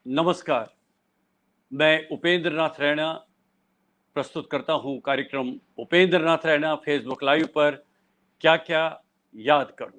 नमस्कार, मैं उपेंद्र नाथ रैना प्रस्तुत करता हूँ कार्यक्रम उपेंद्र नाथ रैना फेसबुक लाइव पर क्या क्या याद करूं।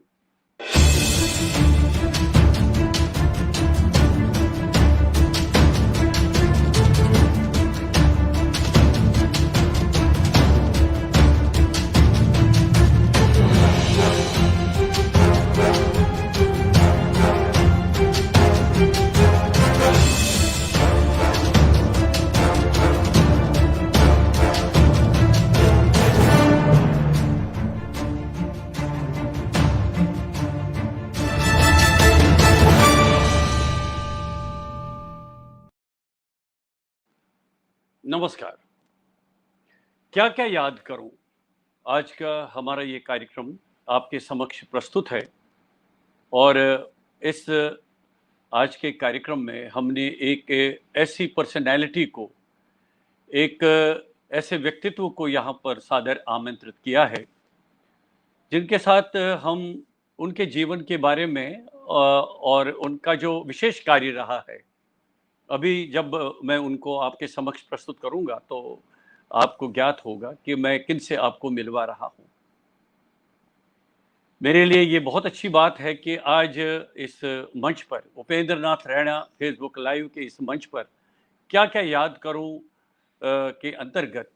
नमस्कार, क्या क्या याद करूं। आज का हमारा ये कार्यक्रम आपके समक्ष प्रस्तुत है और इस आज के कार्यक्रम में हमने एक ऐसी पर्सनैलिटी को, एक ऐसे व्यक्तित्व को यहाँ पर सादर आमंत्रित किया है जिनके साथ हम उनके जीवन के बारे में और उनका जो विशेष कार्य रहा है, अभी जब मैं उनको आपके समक्ष प्रस्तुत करूंगा तो आपको ज्ञात होगा कि मैं किन से आपको मिलवा रहा हूं। मेरे लिए ये बहुत अच्छी बात है कि आज इस मंच पर उपेंद्र नाथ रैना फेसबुक लाइव के इस मंच पर क्या क्या याद करूं के अंतर्गत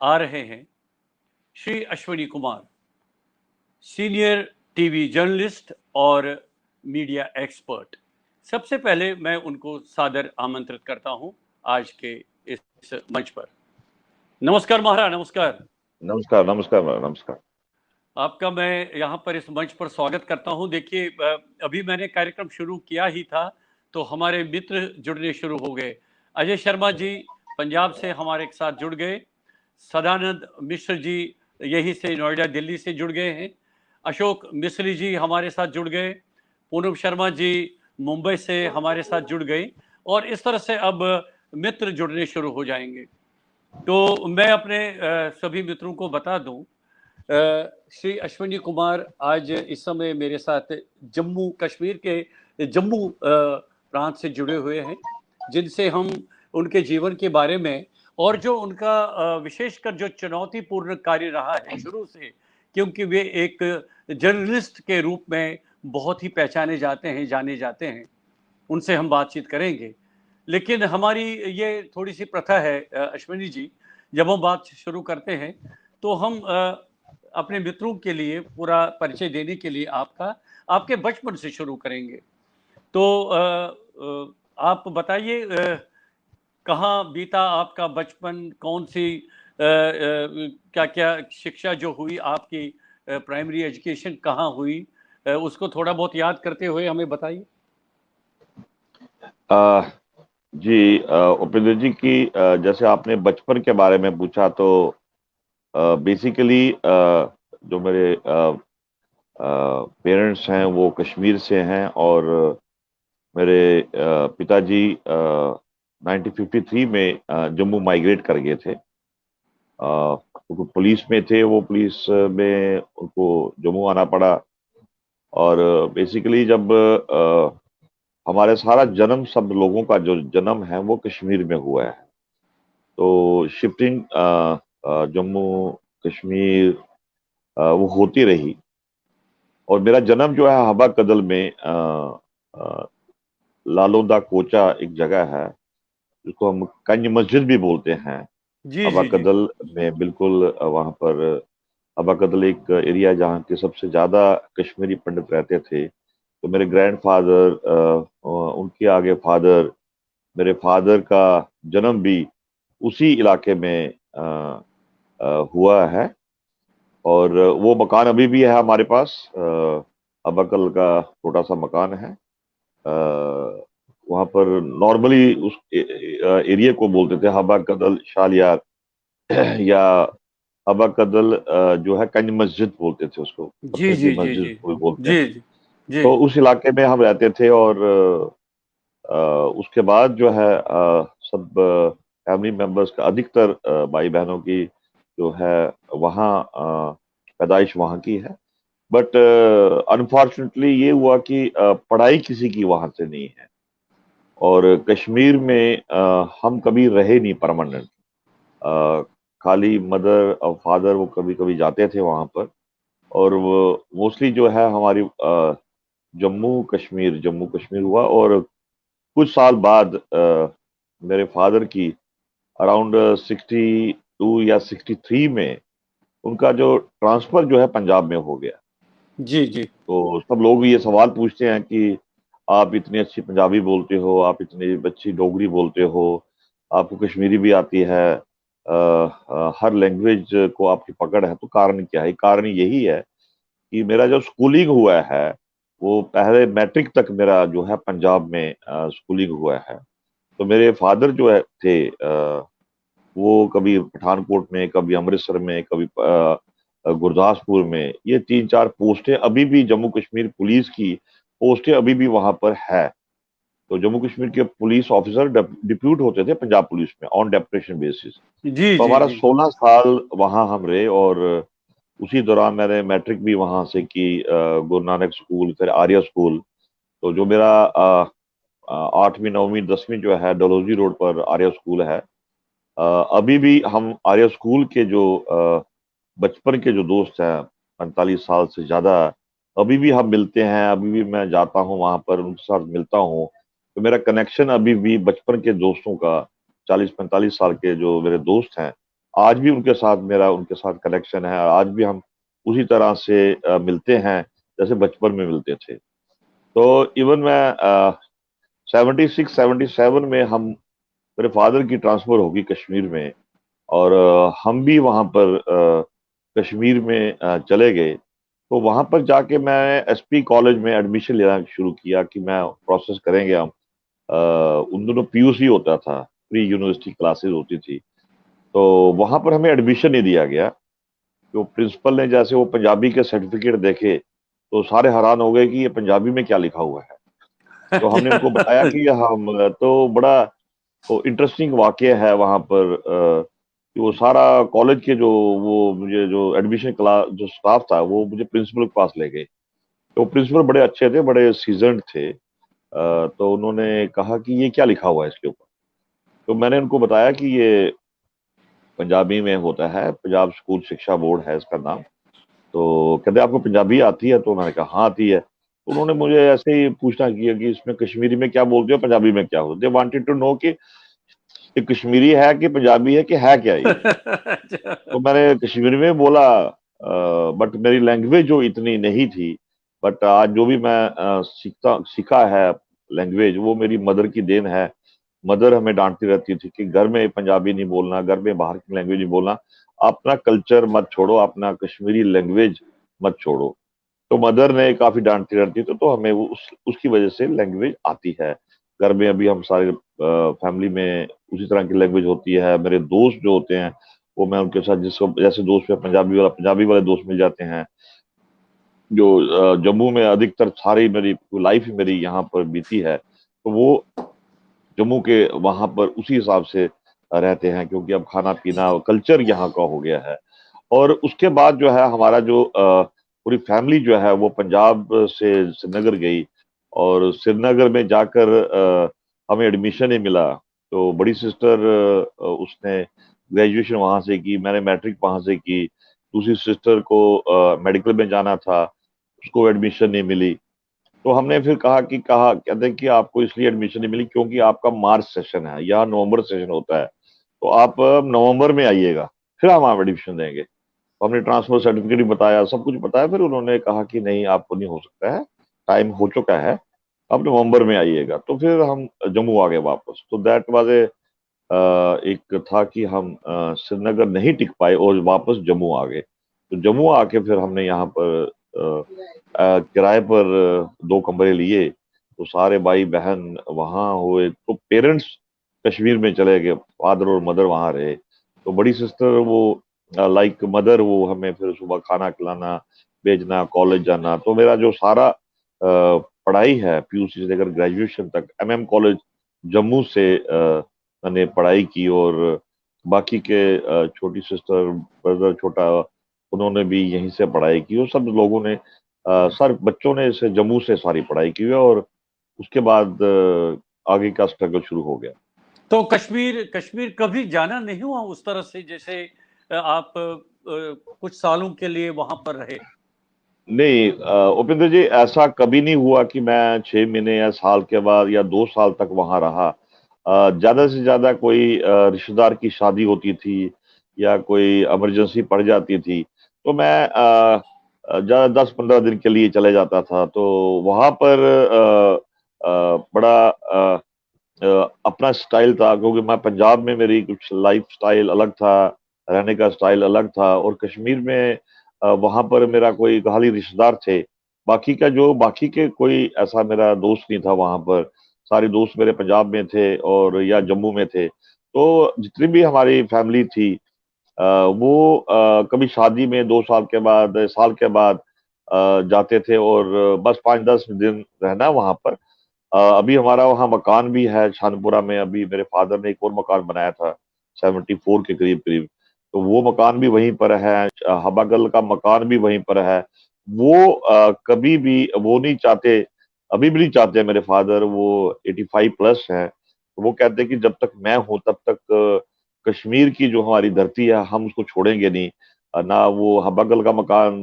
आ रहे हैं Shri Ashwini Kumar, senior TV journalist और मीडिया एक्सपर्ट। सबसे पहले मैं उनको सादर आमंत्रित करता हूं आज के इस मंच पर। नमस्कार महाराज, नमस्कार। नमस्कार नमस्कार नमस्कार। आपका मैं यहाँ पर इस मंच पर स्वागत करता हूँ। देखिए, अभी मैंने कार्यक्रम शुरू किया ही था तो हमारे मित्र जुड़ने शुरू हो गए। अजय शर्मा जी पंजाब से हमारे साथ जुड़ गए, सदानंद मिश्र जी यहीं से नोएडा दिल्ली से जुड़ गए हैं, अशोक मिश्री जी हमारे साथ जुड़ गए, पूनम शर्मा जी मुंबई से हमारे साथ जुड़ गई और इस तरह से अब मित्र जुड़ने शुरू हो जाएंगे। तो मैं अपने सभी मित्रों को बता दूं, श्री अश्विनी कुमार आज इस समय मेरे साथ जम्मू कश्मीर के जम्मू प्रांत से जुड़े हुए हैं, जिनसे हम उनके जीवन के बारे में और जो उनका विशेषकर जो चुनौतीपूर्ण कार्य रहा है शुरू से, क्योंकि वे एक जर्नलिस्ट के रूप में बहुत ही पहचाने जाते हैं, जाने जाते हैं, उनसे हम बातचीत करेंगे। लेकिन हमारी ये थोड़ी सी प्रथा है अश्विनी जी, जब हम बात शुरू करते हैं तो हम अपने मित्रों के लिए पूरा परिचय देने के लिए आपके बचपन से शुरू करेंगे। तो आप बताइए, कहाँ बीता आपका बचपन, कौन सी क्या क्या शिक्षा जो हुई आपकी, प्राइमरी एजुकेशन कहाँ हुई, उसको थोड़ा बहुत याद करते हुए हमें बताइए। जी, उपेंद्र जी की जैसे आपने बचपन के बारे में पूछा तो बेसिकली जो मेरे पेरेंट्स हैं वो कश्मीर से हैं और मेरे पिताजी 1953 में जम्मू माइग्रेट कर गए थे। वो पुलिस में थे, वो पुलिस में उनको जम्मू आना पड़ा और बेसिकली जब हमारे सारा जन्म, सब लोगों का जो जन्म है वो कश्मीर में हुआ है। तो शिफ्टिंग जम्मू कश्मीर वो होती रही और मेरा जन्म जो है हबा कदल में लालोदा कोचा एक जगह है जिसको हम कंज मस्जिद भी बोलते हैं। जी हबा जी जी। कदल में बिल्कुल वहां पर हबा कदल एक एरिया जहाँ के सबसे ज्यादा कश्मीरी पंडित रहते थे। तो मेरे ग्रैंडफादर, उनके आगे फादर, मेरे फादर का जन्म भी उसी इलाके में हुआ है और वो मकान अभी भी है हमारे पास। अबकल का छोटा सा मकान है। वहां पर नॉर्मली उस एरिया को बोलते थे हबा कदल शालियार या हबा कदल, जो है कंज मस्जिद बोलते थे उसको, जी पत्थर की जी जी मस्जिद जी कोई बोलते हैं। जी जी जी। तो उस इलाके में हम रहते थे और उसके बाद जो है सब फैमिली मेंबर्स का अधिकतर भाई बहनों की जो है वहाँ पैदाइश वहाँ की है। बट अनफॉर्चुनेटली ये हुआ कि पढ़ाई किसी की वहां से नहीं है और कश्मीर में हम कभी रहे नहीं परमानेंट। खाली मदर और फादर वो कभी कभी जाते थे वहां पर। और वो मोस्टली जो है हमारी जम्मू कश्मीर हुआ। और कुछ साल बाद मेरे फादर की अराउंड 62 या 63 में उनका जो ट्रांसफर जो है पंजाब में हो गया। जी जी। तो सब लोग ये सवाल पूछते हैं कि आप इतनी अच्छी पंजाबी बोलते हो, आप इतनी अच्छी डोगरी बोलते हो, आपको कश्मीरी भी आती है, हर लैंग्वेज को आपकी पकड़ है, तो कारण क्या है? कारण यही है कि मेरा जो स्कूलिंग हुआ है वो पहले मैट्रिक तक मेरा जो है पंजाब में स्कूलिंग हुआ है। तो मेरे फादर जो है थे वो कभी पठानकोट में, कभी अमृतसर में, कभी गुरदासपुर में, ये तीन चार पोस्टें अभी भी जम्मू कश्मीर पुलिस की पोस्टें अभी भी वहां पर है। तो जम्मू कश्मीर के पुलिस ऑफिसर डिप्यूट होते थे पंजाब पुलिस में ऑन डेपुटेशन बेसिस। जी तो जी हमारा जी। 16 साल वहां हम रहे। और उसी दौरान मैंने मैट्रिक भी वहां से की, गुरु नानक स्कूल, फिर आर्य स्कूल। तो जो मेरा 8वीं 9वीं 10वीं जो है डलहौजी रोड पर आर्य स्कूल है। अभी भी हम आर्य स्कूल के जो बचपन के जो दोस्त हैं, 45 साल से ज्यादा, अभी भी हम मिलते हैं। अभी भी मैं जाता हूँ वहां पर, उनके साथ मिलता हूँ। तो मेरा कनेक्शन अभी भी बचपन के दोस्तों का, 40 45 साल के जो मेरे दोस्त हैं, आज भी उनके साथ कनेक्शन है। आज भी हम उसी तरह से मिलते हैं जैसे बचपन में मिलते थे। तो इवन मैं 76 77 में हम, मेरे फादर की ट्रांसफर होगी कश्मीर में। और हम भी वहां पर कश्मीर में चले गए। तो वहां पर जाके मैं एसपी कॉलेज में एडमिशन लेना शुरू किया कि मैं प्रोसेस करेंगे हम। उन दोनों पीयूसी होता था, प्री यूनिवर्सिटी क्लासेस होती थी। तो वहां पर हमें एडमिशन नहीं दिया गया। तो प्रिंसिपल ने जैसे वो पंजाबी के सर्टिफिकेट देखे तो सारे हैरान हो गए कि ये पंजाबी में क्या लिखा हुआ है। तो हमने उनको बताया कि हम तो बड़ा वो इंटरेस्टिंग वाकया है वहां पर, कि वो सारा कॉलेज के जो, वो मुझे जो एडमिशन क्लास जो स्टाफ था वो मुझे प्रिंसिपल के पास ले गए। तो प्रिंसिपल बड़े अच्छे थे, बड़े सीजन्ड थे। तो उन्होंने कहा कि ये क्या लिखा हुआ है इसके ऊपर। तो मैंने उनको बताया कि ये पंजाबी में होता है, पंजाब स्कूल शिक्षा बोर्ड है इसका नाम। तो कहते आपको पंजाबी आती है? तो मैंने कहा हाँ आती है। तो उन्होंने मुझे ऐसे ही पूछना किया कि इसमें कश्मीरी में क्या बोलते हो, पंजाबी में क्या होते? दे वांटेड टू नो कि ये कश्मीरी है कि पंजाबी है कि है क्या ये। तो मैंने कश्मीरी में बोला, बट मेरी लैंग्वेज जो इतनी नहीं थी। बट आज जो भी मैं सीखा है लैंग्वेज, वो मेरी मदर की देन है। मदर हमें डांटती रहती थी कि घर में पंजाबी नहीं बोलना, घर में बाहर की लैंग्वेज नहीं बोलना, अपना कल्चर मत छोड़ो, अपना कश्मीरी लैंग्वेज मत छोड़ो। तो मदर ने काफी डांटती रहती थी, तो हमें वो उसकी वजह से लैंग्वेज आती है। घर में अभी हम सारे फैमिली में उसी तरह की लैंग्वेज होती है। मेरे दोस्त जो होते हैं वो मैं उनके साथ, जिसको जैसे दोस्त में पंजाबी वाले दोस्त मिल जाते हैं। जो जम्मू में अधिकतर सारी मेरी लाइफ मेरी यहाँ पर बीती है, तो वो जम्मू के वहां पर उसी हिसाब से रहते हैं, क्योंकि अब खाना पीना कल्चर यहाँ का हो गया है। और उसके बाद जो है हमारा जो पूरी फैमिली जो है वो पंजाब से श्रीनगर गई। और श्रीनगर में जाकर हमें एडमिशन ही मिला। तो बड़ी सिस्टर उसने ग्रेजुएशन वहां से की, मैंने मैट्रिक वहां से की। दूसरी सिस्टर को मेडिकल में जाना था, उसको एडमिशन नहीं मिली। तो हमने फिर कहा कहते हैं कि आपको इसलिए एडमिशन नहीं मिली क्योंकि आपका मार्च सेशन है, यहाँ नवंबर सेशन होता है। तो आप नवंबर में आइएगा, फिर हम आप एडमिशन देंगे। तो हमने ट्रांसफर सर्टिफिकेट भी बताया, सब कुछ बताया। फिर उन्होंने कहा कि नहीं, आपको नहीं हो सकता है, टाइम हो चुका है, अब नवंबर में आइएगा। तो फिर हम जम्मू आ गए वापस। तो दैट वाज ए, एक था कि हम श्रीनगर नहीं टिक पाए और वापस जम्मू आ गए। तो जम्मू आके फिर हमने यहाँ पर किराए पर 2 कमरे लिए। तो सारे भाई बहन वहाँ हुए, तो पेरेंट्स कश्मीर में चले गए, फादर और मदर वहाँ रहे। तो बड़ी सिस्टर वो लाइक मदर, वो हमें फिर सुबह खाना खिलाना, भेजना, कॉलेज जाना। तो मेरा जो सारा पढ़ाई है पीयूसी से लेकर ग्रेजुएशन तक एमएम कॉलेज जम्मू से मैंने पढ़ाई की। और बाकी के छोटी सिस्टर, ब्रदर छोटा, उन्होंने भी यहीं से पढ़ाई की। और सब लोगों ने सर बच्चों ने इसे जम्मू से सारी पढ़ाई की है। और उसके बाद आगे का स्ट्रगल शुरू हो गया। तो कश्मीर कश्मीर कभी जाना नहीं हुआ उस तरह से, जैसे आप कुछ सालों के लिए वहां पर रहे? नहीं उपेंद्र जी, ऐसा कभी नहीं हुआ कि मैं 6 महीने या साल के बाद या 2 साल तक वहां रहा। ज्यादा से ज्यादा कोई रिश्तेदार की शादी होती थी या कोई इमरजेंसी पड़ जाती थी तो मैं ज्यादा 10-15 दिन के लिए चले जाता था। तो वहां पर बड़ा अपना स्टाइल था, क्योंकि मैं पंजाब में मेरी कुछ लाइफ स्टाइल अलग था, रहने का स्टाइल अलग था, और कश्मीर में वहां पर मेरा कोई खाली रिश्तेदार थे। बाकी के कोई ऐसा मेरा दोस्त नहीं था वहां पर। सारे दोस्त मेरे पंजाब में थे और या जम्मू में थे। तो जितनी भी हमारी फैमिली थी वो कभी शादी में 2 साल के बाद, साल के बाद जाते थे, और बस 5-10 दिन रहना वहां पर। अभी हमारा वहाँ मकान भी है शानपुरा में। अभी मेरे फादर ने एक और मकान बनाया था 74 के करीब करीब, तो वो मकान भी वहीं पर है। हबागल का मकान भी वहीं पर है। वो कभी भी वो नहीं चाहते, अभी भी नहीं चाहते मेरे फादर। वो 85+ हैं, तो वो कहते हैं कि जब तक मैं हूं तब तक कश्मीर की जो हमारी धरती है हम उसको छोड़ेंगे नहीं। ना वो हबागल का मकान,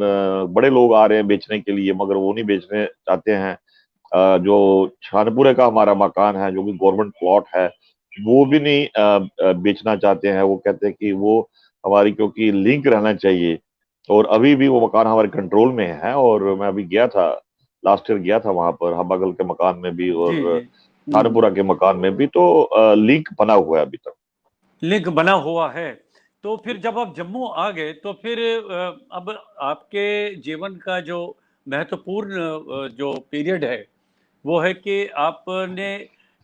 बड़े लोग आ रहे हैं बेचने के लिए मगर वो नहीं बेचने चाहते हैं। जो शानपुरे का हमारा मकान है जो कि गवर्नमेंट प्लॉट है, वो भी नहीं बेचना चाहते हैं। वो कहते हैं कि वो हमारी क्योंकि लिंक रहना चाहिए। और अभी भी वो मकान हमारे कंट्रोल में है, और मैं अभी गया था, लास्ट ईयर गया था वहां पर हबागल के मकान में भी जी और जी। शानपुरा के मकान में भी। तो लिंक बना हुआ है अभी तक। लिंक बना हुआ है। तो फिर जब आप जम्मू आ गए तो फिर अब आपके जीवन का जो महत्वपूर्ण जो पीरियड है वो है कि आपने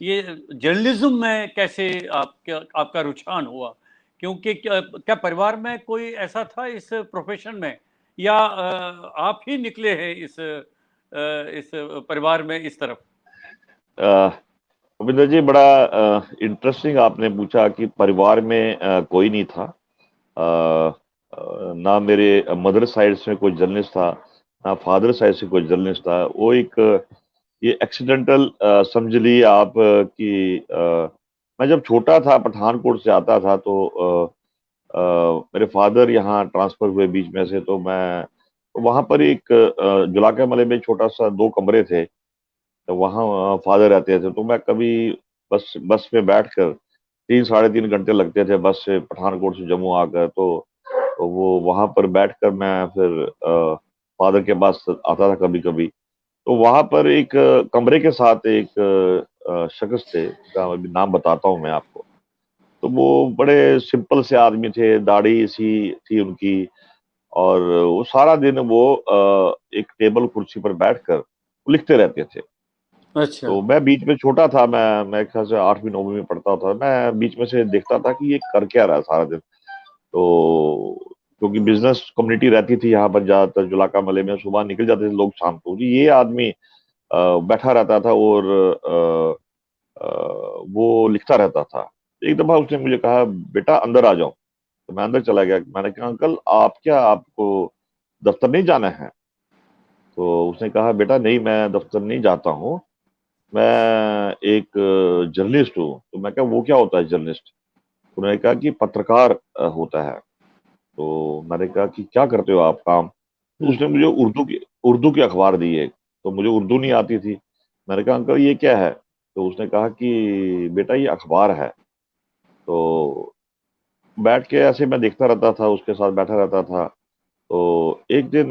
ये जर्नलिज्म में कैसे आपका रुझान हुआ? क्योंकि क्या परिवार में कोई ऐसा था इस प्रोफेशन में, या आप ही निकले हैं इस परिवार में इस तरफ? अ, रविंद्र जी, बड़ा इंटरेस्टिंग आपने पूछा कि परिवार में कोई नहीं था। ना मेरे मदर साइड से कोई जर्नलिस्ट था, ना फादर साइड से कोई जर्नलिस्ट था। वो एक ये एक्सीडेंटल समझ लिए आप कि मैं जब छोटा था पठानकोट से आता था तो मेरे फादर यहाँ ट्रांसफर हुए बीच में से। तो मैं तो वहां पर एक जुलाका मले में छोटा सा 2 कमरे थे, तो वहाँ फादर रहते थे। तो मैं कभी बस बस में बैठकर 3-3.5 घंटे लगते थे बस से पठानकोट से जम्मू आकर। तो वो वहां पर बैठकर मैं फिर फादर के पास आता था कभी कभी। तो वहां पर एक कमरे के साथ एक शख्स थे, का अभी नाम बताता हूँ मैं आपको। तो वो बड़े सिंपल से आदमी थे, दाढ़ी सी थी उनकी, और वो सारा दिन वो एक टेबल कुर्सी पर बैठकर लिखते रहते थे। अच्छा। तो मैं बीच में छोटा था, मैं ख्याल से 8वीं 9वीं में पढ़ता था। मैं बीच में से देखता था कि ये कर क्या रहा है सारा दिन। तो क्योंकि बिजनेस कम्युनिटी रहती थी यहाँ पर ज्यादातर जुलाका मले में, सुबह निकल जाते थे लोग शाम को। जी, ये आदमी बैठा रहता था और वो लिखता रहता था। एक दफा उसने मुझे कहा, बेटा अंदर आ जाओ। तो मैं अंदर चला गया। मैंने कहा, अंकल आप क्या, आपको दफ्तर नहीं जाना है? तो उसने कहा, बेटा नहीं, मैं दफ्तर नहीं जाता हूँ, मैं एक जर्नलिस्ट हूँ। तो मैं कहा, वो क्या होता है जर्नलिस्ट? उन्होंने कहा कि पत्रकार होता है। तो मैंने कहा कि क्या करते हो आप काम? तो हम्म। उसने मुझे उर्दू की अखबार दी है। तो मुझे उर्दू नहीं आती थी। मैंने कहा, अंकल ये क्या है? तो उसने कहा कि बेटा ये अखबार है। तो बैठ के ऐसे मैं देखता रहता था, उसके साथ बैठा रहता था। तो एक दिन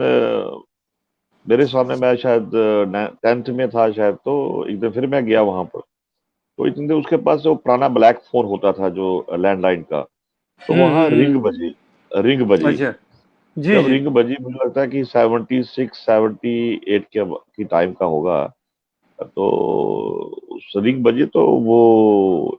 मेरे सामने, मैं शायद 10th में था शायद, तो एक दिन फिर मैं गया वहां पर। तो एक दिन उसके पास वो पुराना ब्लैक फोन होता था जो लैंडलाइन का। तो वहां रिंग हम्म। बजी, रिंग बजी। अच्छा। जी जब जी। रिंग बजी, मुझे लगता है कि 76-78 की टाइम का होगा। तो उस रिंग बजी तो वो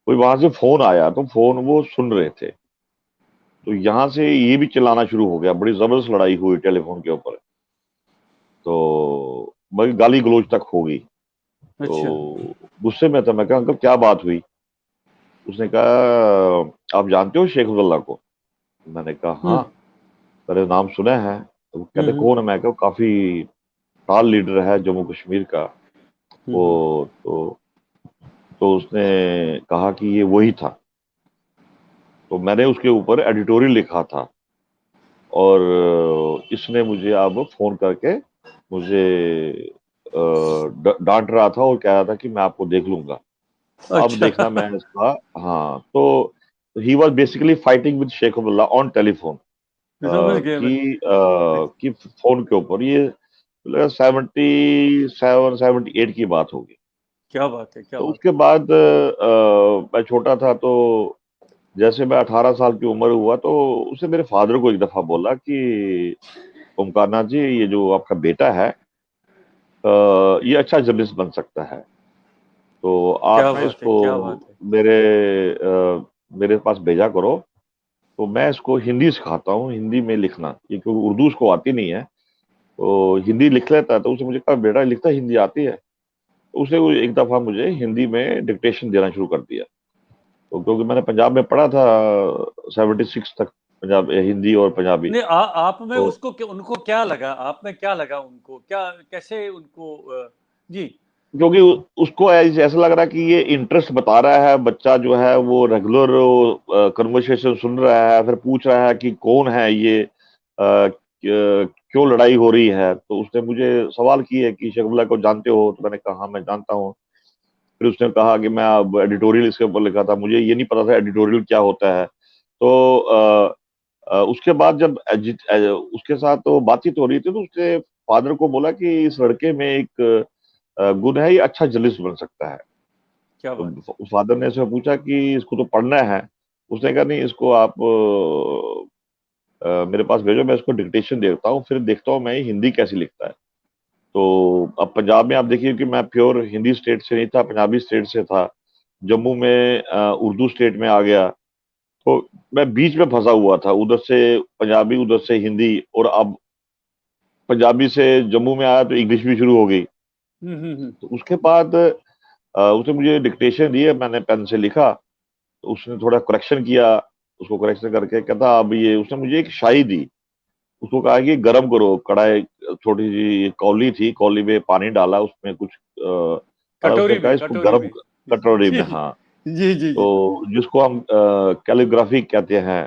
कोई वहां से फोन आया, तो फोन वो सुन रहे थे। तो यहाँ से ये भी चिल्लाना शुरू हो गया, बड़ी जबरदस्त लड़ाई हुई टेलीफोन के ऊपर। तो बड़ी गाली गलौज तक हो गई। अच्छा। तो गुस्से में था। मैं कहा, अंकल क्या बात हुई? उसने कहा, आप जानते हो शेख अब्दुल्ला को? मैंने कहा हाँ, हम्म मेरे नाम सुना है। तो वो कहते हम्म कौन है? मैं कहा काफी टाल लीडर है जम्मू कश्मीर का। वो हम्म तो तो उसने कहा कि ये वही था। तो मैंने उसके ऊपर एडिटोरियल लिखा था, और इसने मुझे अब फोन करके मुझे डांट रहा था और कह रहा था कि मैं आपको देख लूंगा। अब अच्छा। देखना मैं इसका। हाँ, तो he was basically fighting with Sheikh Abdullah on telephone, समझ गए मैं। कि फोन के ऊपर। ये 77 78 की बात होगी। क्या बात है, क्या तो बात उसके बाद मैं छोटा था, तो जैसे मैं 18 साल की उम्र हुआ तो उसने मेरे फादर को एक दफा बोला कि ओमकार नाथ जी, ये जो आपका बेटा है, ये अच्छा जर्नलिस्ट बन सकता है, तो आप क्या ना बात है, इसको क्या बात है। मेरे मेरे पास भेजा करो। तो मैं इसको हिंदी सिखाता हूँ, हिंदी में लिखना, ये क्योंकि उर्दू उसको आती नहीं है, तो हिंदी लिख लेता है। तो उसने मुझे कहा, बेटा लिखता हिंदी आती है? तो उसने वो एक दफा मुझे हिंदी में डिक्टेशन देना शुरू कर दिया। तो क्योंकि मैंने पंजाब में पढ़ा था 76 तक, पंजाब हिंदी और पंजाबी। नहीं, आप में तो उसको उनको क्या लगा, आप में क्या लगा उनको, क्या कैसे उनको जी। क्योंकि उसको ऐसा लग रहा है कि ये इंटरेस्ट बता रहा है, बच्चा जो है वो रेगुलर कन्वर्सेशन सुन रहा है, फिर पूछ रहा है कि कौन है ये, क्यों लड़ाई हो रही है। तो उसने मुझे सवाल किए कि शकुला को जानते हो? तो मैंने कहा हाँ, मैं जानता हूँ। फिर उसने कहा कि मैं अब एडिटोरियल इसके ऊपर लिखा था, मुझे ये नहीं पता था एडिटोरियल क्या होता है। तो उसके बाद जब उसके साथ तो बातचीत हो रही थी, तो उसने फादर को बोला कि इस लड़के में एक गुण है, ये अच्छा जर्नलिस्ट बन सकता है। क्या बात है। तो फादर ने इससे पूछा कि इसको तो पढ़ना है। उसने कहा नहीं, इसको आप मेरे पास भेजो, मैं इसको डिक्टेशन देखता हूँ, फिर देखता हूँ मैं ये हिंदी कैसी लिखता है। तो अब पंजाब में आप देखिए कि मैं प्योर हिंदी स्टेट से नहीं था, पंजाबी स्टेट से था। जम्मू में उर्दू स्टेट में आ गया, तो मैं बीच में फंसा हुआ था, उधर से पंजाबी, उधर से हिंदी, और अब पंजाबी से जम्मू में आया तो इंग्लिश भी शुरू हो गई। हम्म। तो उसके बाद उसने मुझे डिक्टेशन दिए, मैंने पेन से लिखा। तो उसने थोड़ा करेक्शन किया, उसको करेक्शन करके कहता अब ये, उसने मुझे एक शाई दी। उसको कहा कि गरम करो कढ़ाई, छोटी सी कौली थी, कौली में पानी डाला, उसमें कुछ उसने कटोरी कहा में, इसको कटोरी गरम, में। कटोरी जी में, हाँ। जी जी जी। तो जिसको हम कैलिग्राफी कहते हैं,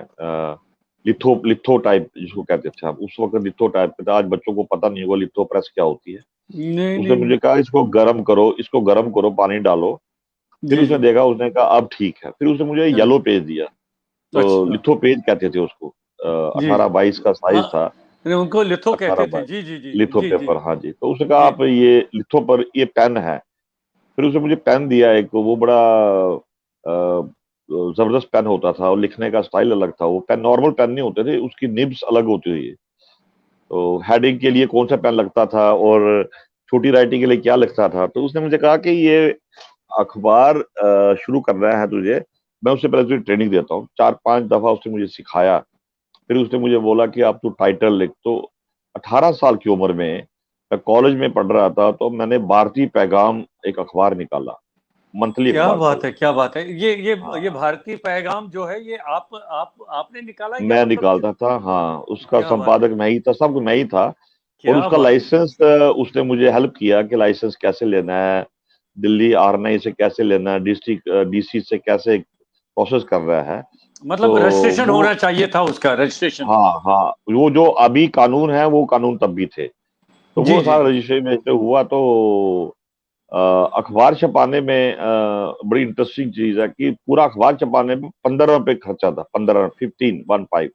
लिथो लिथो टाइप जिसको कहते थे हम, उस वक्त लिथो टाइप पे था। आज बच्चों को पता नहीं होगा लिथो प्रेस क्या होती है। नहीं उसने नहीं नहीं। मुझे कहा इसको गरम करो, इसको गरम करो, पानी डालो। फिर जी उसने जी। देखा, उसने कहा अब ठीक है। फिर उसने मुझे चलो। येलो पेज दिया। तो अच्छा। लिथो पेज कहते थे उसको, जी जी। 18 22 का हाँ, साइज था। नहीं, उनको लिथो अठारह कहते थे। बाईस जी जी जी लिथो जी जी पेपर, हाँ जी। तो उसने कहा जी। आप ये लिथो पर, ये पेन है। फिर उसने मुझे पेन दिया एक, वो बड़ा जबरदस्त पेन होता था, और लिखने का स्टाइल अलग था। वो पेन नॉर्मल पेन नहीं होते थे, उसकी निब्स अलग होती थी। तो हेडिंग के लिए कौन सा पेन लगता था, और छोटी राइटिंग के लिए क्या लिखता था। तो उसने मुझे कहा कि ये अखबार शुरू करना है तुझे, मैं उससे पहले तुझे ट्रेनिंग देता हूँ। 4 5 दफा उसने मुझे सिखाया। फिर उसने मुझे बोला कि आप तू टाइटल लिख। तो 18 साल की उम्र में मैं कॉलेज में पढ़ रहा था, तो मैंने भारतीय पैगाम एक अखबार निकाला, मंथली क्या अखबार था बात वो। है, क्या बात है। ये हाँ, भारतीय पैगाम जो है, ये आप आपने निकाला या मैं मतलब निकालता था, हाँ। उसका क्या बात है, संपादक मैं ही था, सब मैं ही था। और क्या उसका बात है। लाइसेंस उसने मुझे हेल्प किया कि लाइसेंस कैसे लेना है, दिल्ली आरएनआई से कैसे लेना है, डिस्ट्रिक्ट डीसी से कैसे प्रोसेस कर रहा है। तो मतलब रजिस्ट्रेशन वो, होना चाहिए था, उसका रजिस्ट्रेशन। हाँ हाँ, वो जो अभी कानून है वो कानून तब भी थे। तो जी वो जी सारा जी। रजिस्ट्रेशन हुआ। तो अ, अखबार छपाने में बड़ी इंटरेस्टिंग चीज है कि पूरा अखबार छपाने में 15 रुपए खर्चा था, 15, 15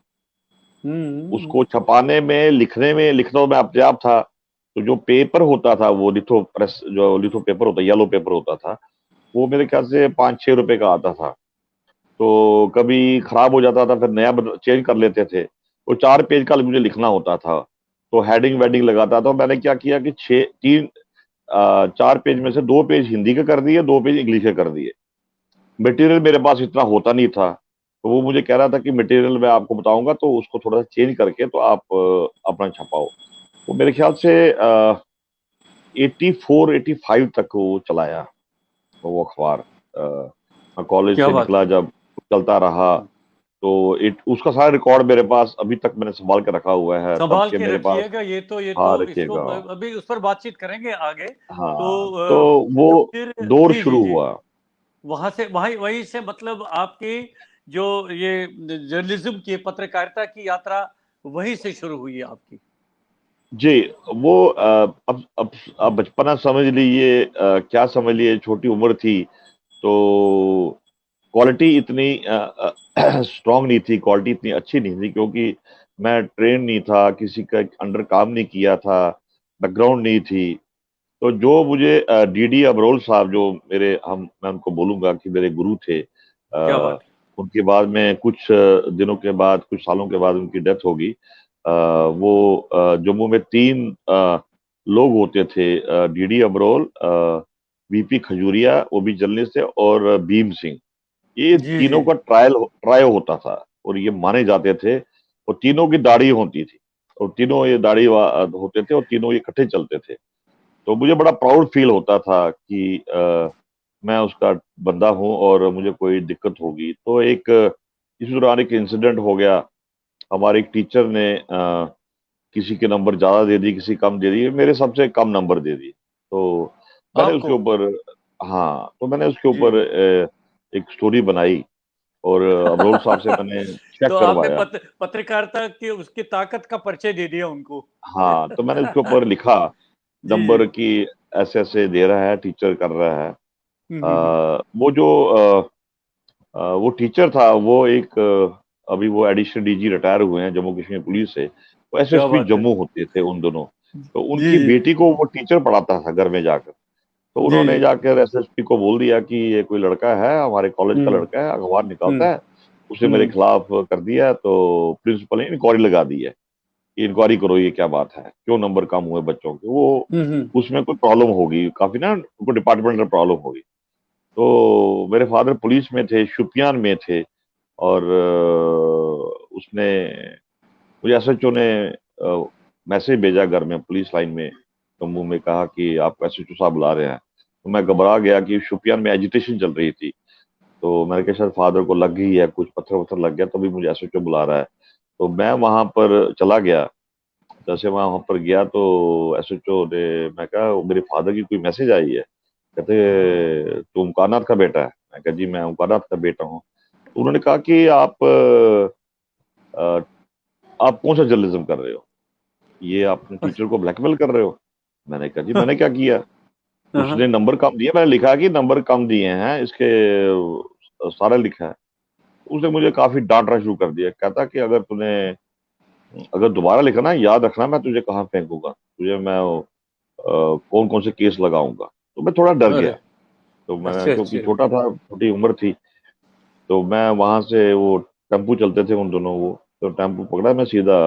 उसको हम्म। छपाने में, लिखने में, लिखना में अपने आप था। तो जो पेपर होता था, वो लिथो प्रेस, जो लिथो पेपर होता, येलो पेपर होता था, वो मेरे ख्याल से 5 6 रुपए का आता था। तो कभी खराब हो जाता था, फिर नया चेंज कर लेते थे। तो 4 पेज का मुझे लिखना होता था। तो हेडिंग वेडिंग लगाता था। मैंने क्या किया कि 4 पेज में से 2 पेज हिंदी के कर दिए, 2 पेज इंग्लिश के कर दिए। मटेरियल मेरे पास इतना होता नहीं था। तो वो मुझे कह रहा था कि मटेरियल मैं आपको बताऊंगा, तो उसको थोड़ा सा चेंज करके तो आप अपना छपाओ। वो मेरे ख्याल से 84 85 तक वो चलाया, वो अखबार। मैं कॉलेज क्या से बात निकला है। जब, चलता रहा। तो उसका सारा रिकॉर्ड मेरे पास अभी तक मैंने संभाल के रखा हुआ है, तब संभाल के के मेरे पास। रखिएगा, ये हाँ, तो इसको रखिएगा। अभी उस पर बातचीत करेंगे आगे। तो हाँ, तो वो तो फिर दौर जी जी शुरू जी। हुआ। वहां से वहीं वहीं से मतलब आपकी जो ये जर्नलिज्म की पत्रकारिता की यात्रा वहीं से शुरू हुई है आपकी। जी। वो अब आप बचपना समझ लीजिए, क्या समझ लिए, छोटी उम्र थी तो क्वालिटी इतनी स्ट्रांग नहीं थी, क्वालिटी इतनी अच्छी नहीं थी, क्योंकि मैं ट्रेन नहीं था, किसी का अंडर काम नहीं किया था, बैकग्राउंड नहीं थी। तो जो मुझे डीडी अबरोल साहब, जो मेरे हम मैं उनको बोलूंगा कि मेरे गुरु थे, क्या बात उनके बाद में कुछ दिनों के बाद, कुछ सालों के बाद उनकी डेथ हो गई। वो जम्मू में तीन लोग होते थे, डीडी अबरोल, वीपी खजूरिया, वो भी जर्नलिस्ट थे, और भीम सिंह। ये है। जी जी। तीनों का ट्रायल होता था, और ये माने जाते थे, और तीनों की दाढ़ी होती थी, और तीनों ये दाढ़ी होते थे, और तीनों ये इकट्ठे चलते थे। तो मुझे बड़ा प्राउड फील होता था कि मैं उसका बंदा हूँ और मुझे कोई दिक्कत होगी तो एक इस दौरान एक इंसिडेंट हो गया। हमारे एक टीचर ने किसी के नंबर ज्यादा दे दी, किसी कम दे दी, मेरे सबसे कम नंबर दे दिए। तो मैंने उसके आपको। ऊपर, हाँ, तो मैंने उसके जी। ऊपर एक स्टोरी बनाई, और अबरोल साहब से मैंने चेक तो आपने करवाया। पत्रकारिता की उसकी ताकत का परिचय दे दिया उनको। हाँ, तो मैंने उसके ऊपर लिखा जी जी। नंबर की, ऐसे ऐसे दे रहा है, टीचर कर रहा है। हम्म। वो जो वो टीचर था, वो एक अभी वो एडिशनल डीजी रिटायर हुए हैं जम्मू कश्मीर पुलिस से, वो क्या एसएसपी बात है। जम्मू होते थे उन दोनों। तो जी उनकी जी। बेटी को वो टीचर पढ़ाता था घर में जाकर। तो जी उन्होंने जी। जाकर एसएसपी को बोल दिया कि ये कोई लड़का है, हमारे कॉलेज का हम्म लड़का है, अखबार हम्म निकालता है, उसने मेरे हम्म खिलाफ कर दिया है। तो प्रिंसिपल ने इंक्वायरी लगा दी है कि इंक्वायरी करो, ये क्या बात है, क्यों नंबर कम हुए बच्चों के, वो हम्म। उसमें कोई प्रॉब्लम होगी, काफी ना उनको डिपार्टमेंटल प्रॉब्लम होगी। तो मेरे फादर पुलिस में थे, शुपियान में थे, और उसने मुझे एसएचओ ने मैसेज भेजा घर में, पुलिस लाइन में जम्मू में, कहा कि आपको एसएचओ साहब बुला रहे हैं। तो मैं घबरा गया कि शुपियान में एजिटेशन चल रही थी। तो मैंने कहा शायद फादर को लग गई है, कुछ पत्थर वत्थर लग गया, तभी मुझे एसएचओ बुला रहा है। तो मैं वहां पर चला गया। जैसे मैं वहां पर गया तो एसएचओ ने, मैं कहा मेरे फादर की कोई मैसेज आई है। कहते तू उमकानाथ का बेटा है? मैं कहा जी मैं उमकानाथ का बेटा हूँ। तो उन्होंने कहा कि अ, आप कौन सा जर्नलिज्म कर रहे हो, ये आप अपने टीचर को ब्लैकमेल कर रहे हो? मैंने कहा जी मैंने क्या किया? हाँ। उसने नंबर कम दिया, मैंने लिखा कि नंबर कम दिए हैं इसके, सारा लिखा है। उसने मुझे काफी डांटना शुरू कर दिया, कहता कि अगर दोबारा लिखना है, याद रखना मैं तुझे कहाँ फेंकूंगा, तुझे मैं कौन कौन से केस लगाऊंगा। तो मैं थोड़ा डर गया। अरे। तो मैं, अच्छे क्योंकि अच्छे। छोटा था, छोटी उम्र थी, तो मैं वहां से, वो टेम्पू चलते थे उन दोनों, वो तो टेम्पू पकड़ा, मैं सीधा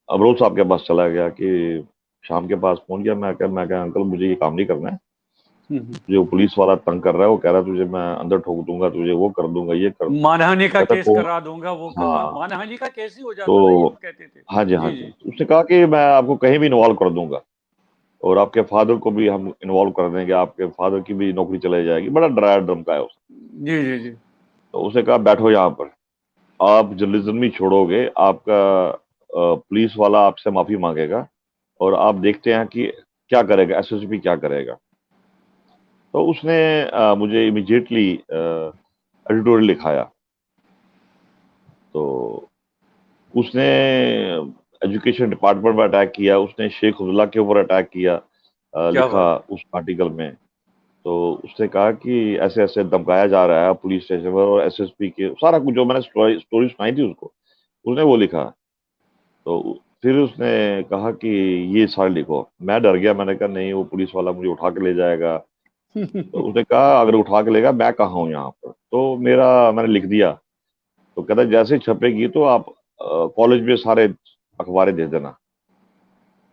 अमरोल साहब के पास चला गया, कि शाम के पास पहुंच गया। मैं क्या अंकल, मुझे ये काम नहीं करना है, हम्म। जो पुलिस वाला तंग कर रहा है, वो कह रहा है तुझे मैं अंदर ठोक दूंगा, तुझे वो कर दूंगा, ये कर दूंगा। मानहानि का कहता केस कौन? करा दूंगा वो हाँ। मानहानि का केस ही हो जाता था, ये तो कहते थे। हाँ जी, हाँ जी जी, जी। तो उसने कहा कि मैं आपको कहीं भी इन्वॉल्व कर दूंगा, और आपके फादर को भी हम इन्वॉल्व कर देंगे, आपके फादर की भी नौकरी चले जाएगी। बड़ा डराया धमकाया उसने। जी जी जी। तो उसने कहा बैठो यहाँ पर, आप जर्नलिज्म ही छोड़ोगे, आपका पुलिस वाला आपसे माफी मांगेगा, और आप देखते हैं कि क्या करेगा एसएसपी, क्या करेगा। तो उसने मुझे इमिजिएटली एडिटोरियल लिखाया। तो उसने एजुकेशन डिपार्टमेंट पर अटैक किया, उसने शेख अब्दुल्ला के ऊपर अटैक किया, क्या लिखा बात है। उस आर्टिकल में। तो उसने कहा कि ऐसे ऐसे धमकाया जा रहा है पुलिस स्टेशन पर, और एसएसपी के सारा कुछ जो मैंने स्टोरी सुनाई थी उसको, उसने वो लिखा। तो फिर उसने कहा कि ये सारे लिखो। मैं डर गया, मैंने कहा नहीं, वो पुलिस वाला मुझे उठा के ले जाएगा। तो उसने कहा अगर उठा के लेगा, मैं कहाँ हूँ यहाँ पर, तो मैंने लिख दिया। तो कहता जैसे ही छपेगी तो आप कॉलेज में सारे अखबारें दे देना।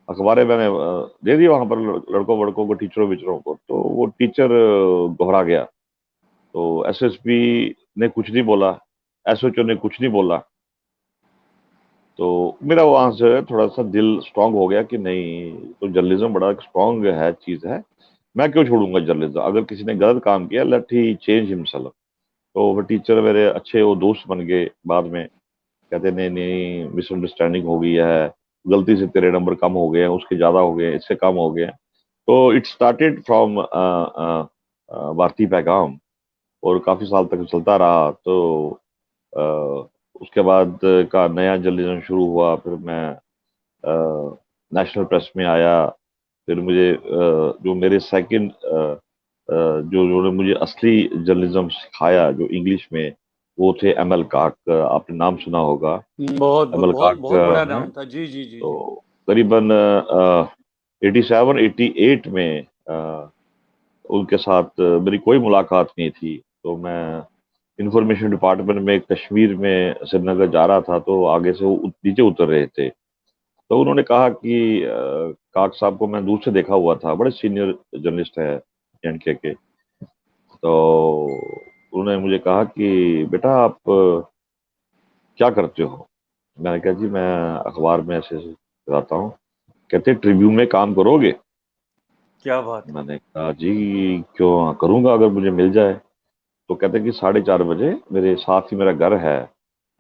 अखबारें मैंने दे दी वहां पर, लड़कों वड़कों को, टीचरों विचरों को। तो वो टीचर घबरा गया। तो एसएसपी ने कुछ नहीं बोला, एसओचओ ने कुछ नहीं बोला। तो मेरा वहां से थोड़ा सा दिल स्ट्रांग हो गया कि नहीं, तो जर्नलिज्म बड़ा स्ट्रांग है, चीज है, मैं क्यों छोड़ूंगा जर्नलिज्म, अगर किसी ने गलत काम किया, लेट ही चेंज हिमसेल्फ। तो वो टीचर मेरे अच्छे, वो दोस्त बन गए बाद में। कहते नहीं नहीं, मिसअंडरस्टैंडिंग हो गई है, गलती से तेरे नंबर कम हो गए हैं, उसके ज्यादा हो गए हैं, इससे कम हो गए हैं। तो इट स्टार्टेड फ्रॉम भारतीय पैगाम, और काफी साल तक चलता रहा। तो अ, उसके बाद का नया जर्नलिज्म शुरू हुआ, फिर मैं नेशनल प्रेस में आया। फिर मुझे जो मेरे सेकंड जो जो मुझे असली जर्नलिज्म सिखाया जो इंग्लिश में, वो थे एम एल काक। आपने नाम सुना होगा, बहुत एम एल बहुत काक बहुत बड़ा हैं। नाम था। जी जी जी जी। तो करीबन 87-88 में उनके साथ मेरी कोई मुलाकात नहीं थी। तो मैं इंफॉर्मेशन डिपार्टमेंट में कश्मीर में श्रीनगर जा रहा था, तो आगे से वो नीचे उतर रहे थे। तो उन्होंने कहा कि काक साहब को मैं दूर से देखा हुआ था, बड़े सीनियर जर्नलिस्ट है एनके के। तो उन्होंने मुझे कहा कि बेटा आप क्या करते हो? मैंने कहा जी मैं अखबार में ऐसे ऐसे कराता हूँ। कहते ट्रिब्यून में काम करोगे? क्या बात है। मैंने कहा जी क्यों करूंगा अगर मुझे मिल जाए। तो कहते कि 4:30 बजे मेरे साथ ही मेरा घर है,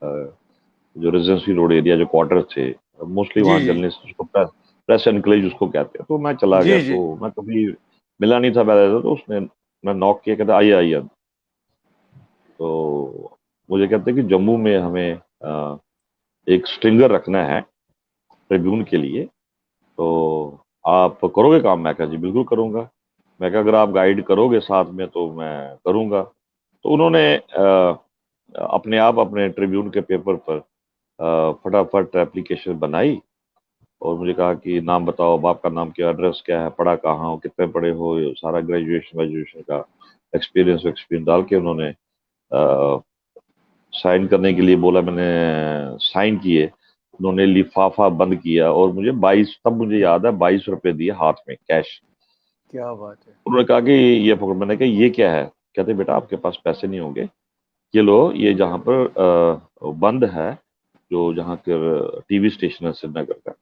जो रेजिडेंसी रोड एरिया जो क्वार्टर थे, मोस्टली जी वहाँ जी जर्नलिस्ट उसको प्रेस एनक्लेव उसको कहते हैं। तो मैं चला जी गया, जी। तो मैं कभी मिला नहीं था पहले तो उसने, मैं नॉक किया, कहता आइए आइए। तो मुझे कहते कि जम्मू में हमें एक स्ट्रिंगर रखना है ट्रिब्यून के लिए, तो आप करोगे काम? मैं कहा जी बिल्कुल करूंगा। मैं कहा अगर आप गाइड करोगे साथ में तो मैं करूंगा। तो उन्होंने अपने आप अपने ट्रिब्यून के पेपर पर फटाफट एप्लीकेशन बनाई, और मुझे कहा कि नाम बताओ, बाप का नाम क्या, एड्रेस क्या है, पढ़ा कहाँ हो, कितने पढ़े हो, ये सारा ग्रेजुएशन ग्रेजुएशन का एक्सपीरियंस एक्सपीरियंस डाल के उन्होंने साइन करने के लिए बोला। मैंने साइन किए। उन्होंने लिफाफा बंद किया, और मुझे 22, तब मुझे याद है, 22 रुपए दिए हाथ में कैश। क्या बात है। उन्होंने कहा कि ये पकड़। मैंने कहा ये क्या है? कहते बेटा आपके पास पैसे नहीं होंगे, ये लो, ये जहाँ पर बंद है, जो जहाँ के टीवी स्टेशन है श्रीनगर का,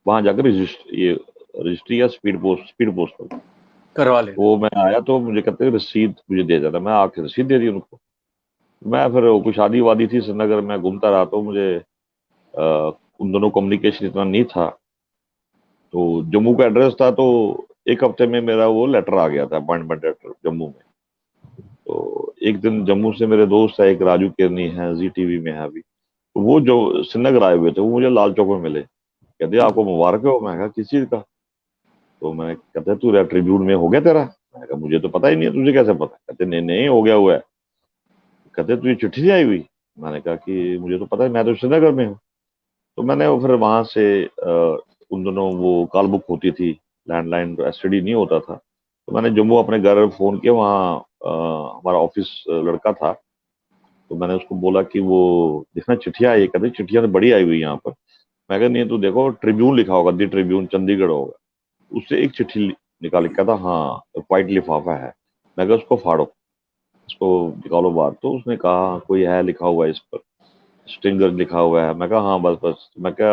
वहां जाकर ये रजिस्ट्री या स्पीड पोस्ट होगी। करवा लेना। वो मैं आया तो मुझे कहते हैं रसीद मुझे दे देना। मैं आके रसीद दे दी उनको। मैं फिर वो कुछ शादी वादी थी श्रीनगर में, घूमता रहा, तो मुझे उन दोनों कम्युनिकेशन इतना नहीं था। तो जम्मू का एड्रेस था, तो एक हफ्ते में मेरा वो लेटर आ गया था, अपॉइंटमेंट लेटर जम्मू में। तो एक दिन जम्मू से मेरे दोस्त है, एक राजू केरनी है, जी टीवी में है अभी, तो वो जो श्रीनगर आए हुए थे वो मुझे लाल चौक में मिले। कहते आपको मुबारक हो। मैं कहा किस चीज का? तो मैं कहते तू ट्रिब्यून में हो गया तेरा? मैंने कहा मुझे तो पता ही नहीं है, तुझे कैसे पता? कहते नहीं नहीं हो गया हुआ है। कहते तुझे चिट्ठी नहीं आई हुई? मैंने कहा कि मुझे तो पता है, मैं तो श्रीनगर में हूँ। तो मैंने वो फिर वहां से उन दोनों वो कॉल बुक होती थी, लैंडलाइन एसटीडी नहीं होता था। तो मैंने जम्मू अपने घर फोन किया, वहाँ हमारा ऑफिस लड़का था। तो मैंने उसको बोला कि वो देखना चिट्ठियाँ आई है। कहते चिट्ठियाँ तो बड़ी आई हुई है यहाँ पर। मैं कहा नहीं, तो देखो ट्रिब्यून लिखा होगा, दी ट्रिब्यून चंडीगढ़ होगा। उससे एक चिट्ठी निकाल के कहता हाँ व्हाइट लिफाफा है। मैं कहा उसको फाड़ो, उसको निकालो बाहर। तो उसने कहा कोई है लिखा हुआ है इस पर, स्टिंगर लिखा हुआ है। मैं कहा हाँ बस बस। मैं क्या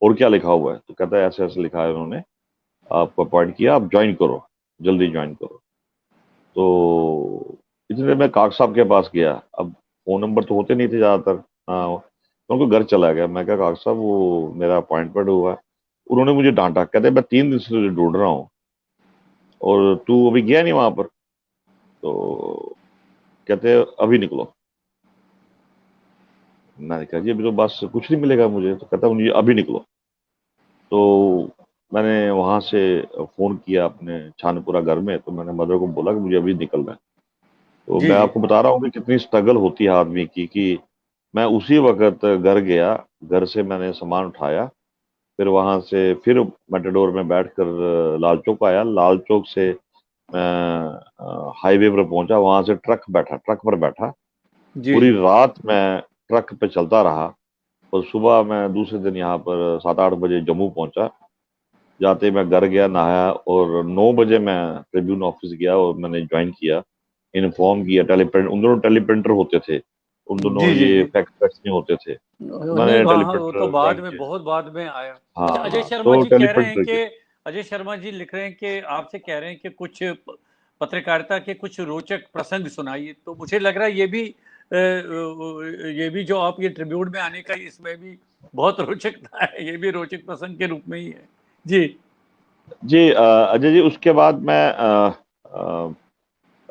और क्या लिखा हुआ है? तो कहता है ऐसे ऐसे लिखा है उन्होंने, आपको अपॉइंट किया, आप ज्वाइन करो, जल्दी ज्वाइन करो। तो इसलिए मैं काक साहब के पास गया। अब फोन नंबर तो होते नहीं थे ज्यादातर। हाँ, मैं उनको घर चला गया। मैं कहा काक साहब वो मेरा अपॉइंटमेंट हुआ है। उन्होंने मुझे डांटा, कहते मैं 3 दिन से तुझे ढूंढ रहा हूँ और तू अभी गया नहीं वहां पर। तो कहते अभी निकलो। मैंने कहा जी अभी तो बस कुछ नहीं मिलेगा मुझे। तो कहता मुझे अभी निकलो। तो मैंने वहां से फोन किया अपने छानपुरा घर में, तो मैंने मदर को बोला कि मुझे अभी निकलना है। तो जी मैं जी। आपको बता रहा हूँ कि कितनी स्ट्रगल होती है आदमी की, कि मैं उसी वक्त घर गया, घर से मैंने सामान उठाया, फिर वहां से फिर मेटाडोर में बैठकर लाल चौक आया। लाल चौक से मैं हाईवे पर पहुंचा, वहां से ट्रक पर बैठा। जी पूरी जी। रात मैं ट्रक पे चलता रहा, और सुबह मैं दूसरे दिन यहाँ पर 7-8 बजे जम्मू पहुंचा। जाते ही मैं घर गया, नहाया, और 9 बजे मैं ट्रिब्यून ऑफिस गया और मैंने ज्वाइन किया, इन्फॉर्म किया। टेलीप्रिंट उन दोनों टेलीप्रिंटर होते थे, उन दोनों जी जी ये जी। फैक्स फैक्स नहीं होते थे। तो नहीं मैंने वहाँ वो तो टेलीप्रिंटर बाद ज्वाइन में, किया। बहुत बाद में आया। अच्छा, अजय हाँ शर्मा तो जी कह रहे हैं टेलीप्रिंटर कि, किया। अजय शर्मा जी लिख रहे हैं कि आपसे कह रहे हैं कि कुछ पत्रकारिता के कुछ रोचक प्रसंग सुनाइए। तो मुझे लग रहा है ये भी जो आप ये ट्रिब्यून में आने का, इसमें भी बहुत रोचकता है, ये भी रोचक प्रसंग के रूप में ही है। जी जी अजय जी, उसके बाद मैं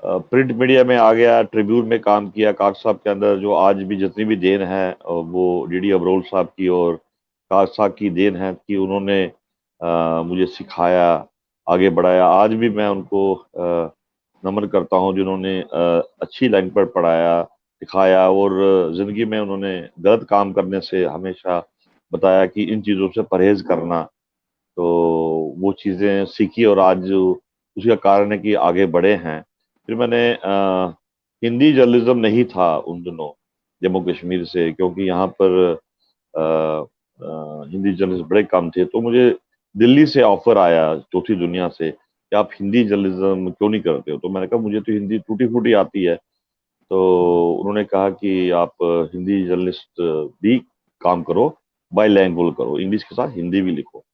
प्रिंट मीडिया में आ गया, ट्रिब्यून में काम किया। काक साहब के अंदर जो आज भी जितनी भी देन है वो डीडी अबरोल साहब की और काक साहब की देन है कि उन्होंने मुझे सिखाया, आगे बढ़ाया। आज भी मैं उनको नमन करता हूँ जिन्होंने अच्छी लाइन पर पढ़ाया, सिखाया और जिंदगी में उन्होंने गलत काम करने से हमेशा बताया कि इन चीज़ों से परहेज करना। तो वो चीज़ें सीखी और आज उसका कारण है कि आगे बढ़े हैं। फिर मैंने हिंदी जर्नलिज्म नहीं था उन दिनों जम्मू कश्मीर से, क्योंकि यहाँ पर हिंदी जर्नलिस्ट बड़े कम थे। तो मुझे दिल्ली से ऑफर आया चौथी दुनिया से कि आप हिंदी जर्नलिज्म क्यों नहीं करते हो। तो मैंने कहा मुझे तो हिंदी टूटी फूटी आती है। तो उन्होंने कहा कि आप हिंदी जर्नलिस्ट भी काम करो, बाईलैंग्वेज करो, इंग्लिश के साथ हिंदी भी लिखो।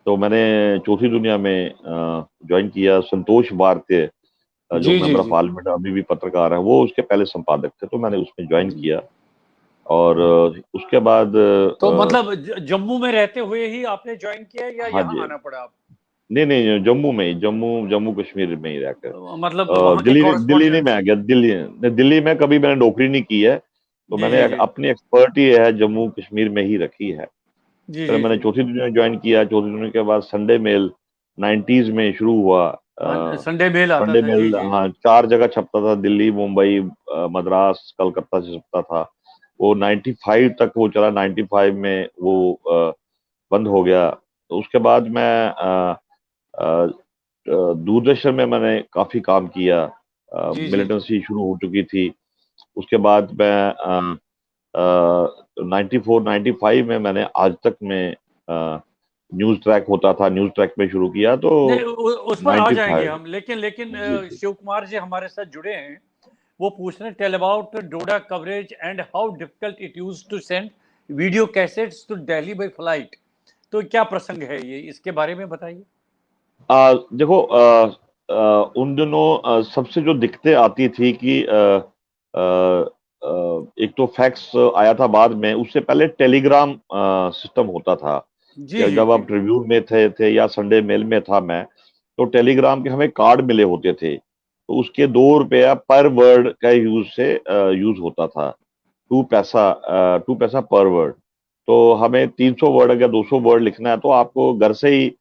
तो मैंने चौथी दुनिया में ज्वाइन किया। संतोष भारतीय जो जी जी मेंबर ऑफ जी पार्लियामेंट अभी भी पत्रकार है, वो उसके पहले संपादक थे, तो मैंने उसमें ज्वाइन जी। किया। और उसके बाद तो मतलब जम्मू में रहते हुए ही आपने ज्वाइन किया या हाँ यहाँ जी, आना पड़ा आप? नहीं नहीं, जम्मू में ही, जम्मू जम्मू कश्मीर में ही रहकर। मतलब वहाँ के दिल्ली नहीं, कॉरेस्पॉन्डेंट? मैं आ गया दिल्ली नहीं, दिल्ली में कभी मैंने नौकरी नहीं की है। तो जी मैंने जी जी अपनी एक्सपर्ट ही है जम्मू कश्मीर में ही रखी है। जी फिर जी मैंने जी। चौथी दुनिया ज्वाइन किया। चौथी दुनिया के बाद संडे मेल 90s में शुरू हुआ। हाँ, संडे मेल आता संडे था, जी मेल, जी। हाँ, 4 जगह छपता था, दिल्ली, मुंबई, मद्रास, कलकत्ता से छपता था। वो 95 तक वो चला। 95 में वो बंद हो गया। तो उसके बाद मैं अ, दूरदर्शन में मैंने काफी काम किया। जी जी जी। मिलिटेंसी शुरू हो चुकी थी। उसके बाद मैं 94 95 में मैंने आज तक में न्यूज ट्रैक होता था, न्यूज ट्रैक में शुरू किया। तो नहीं, उस पर आ जाएंगे 95। हम, लेकिन लेकिन जी जी। शिव कुमार जी हमारे साथ जुड़े हैं। वो पूछ रहे हैं, tell about Doda coverage and how difficult it used to send video cassettes to Delhi by flight. तो क्या प्रसंग है ये, इसके बारे में बताइए। देखो, उन दिनों सबसे जो दिक्कतें आती थी कि एक तो फैक्स आया था बाद में, उससे पहले टेलीग्राम सिस्टम होता था। जी या जी जब जी। आप ट्रिब्यून में थे या संडे मेल में था मैं, तो टेलीग्राम के हमें कार्ड मिले होते थे। तो उसके 2 रुपया पर वर्ड का यूज से यूज होता था। 2 पैसा, 2 पैसा पर वर्ड। तो हमें 300 वर्ड या 200 वर्ड लिखना है, तो आपको घर से ही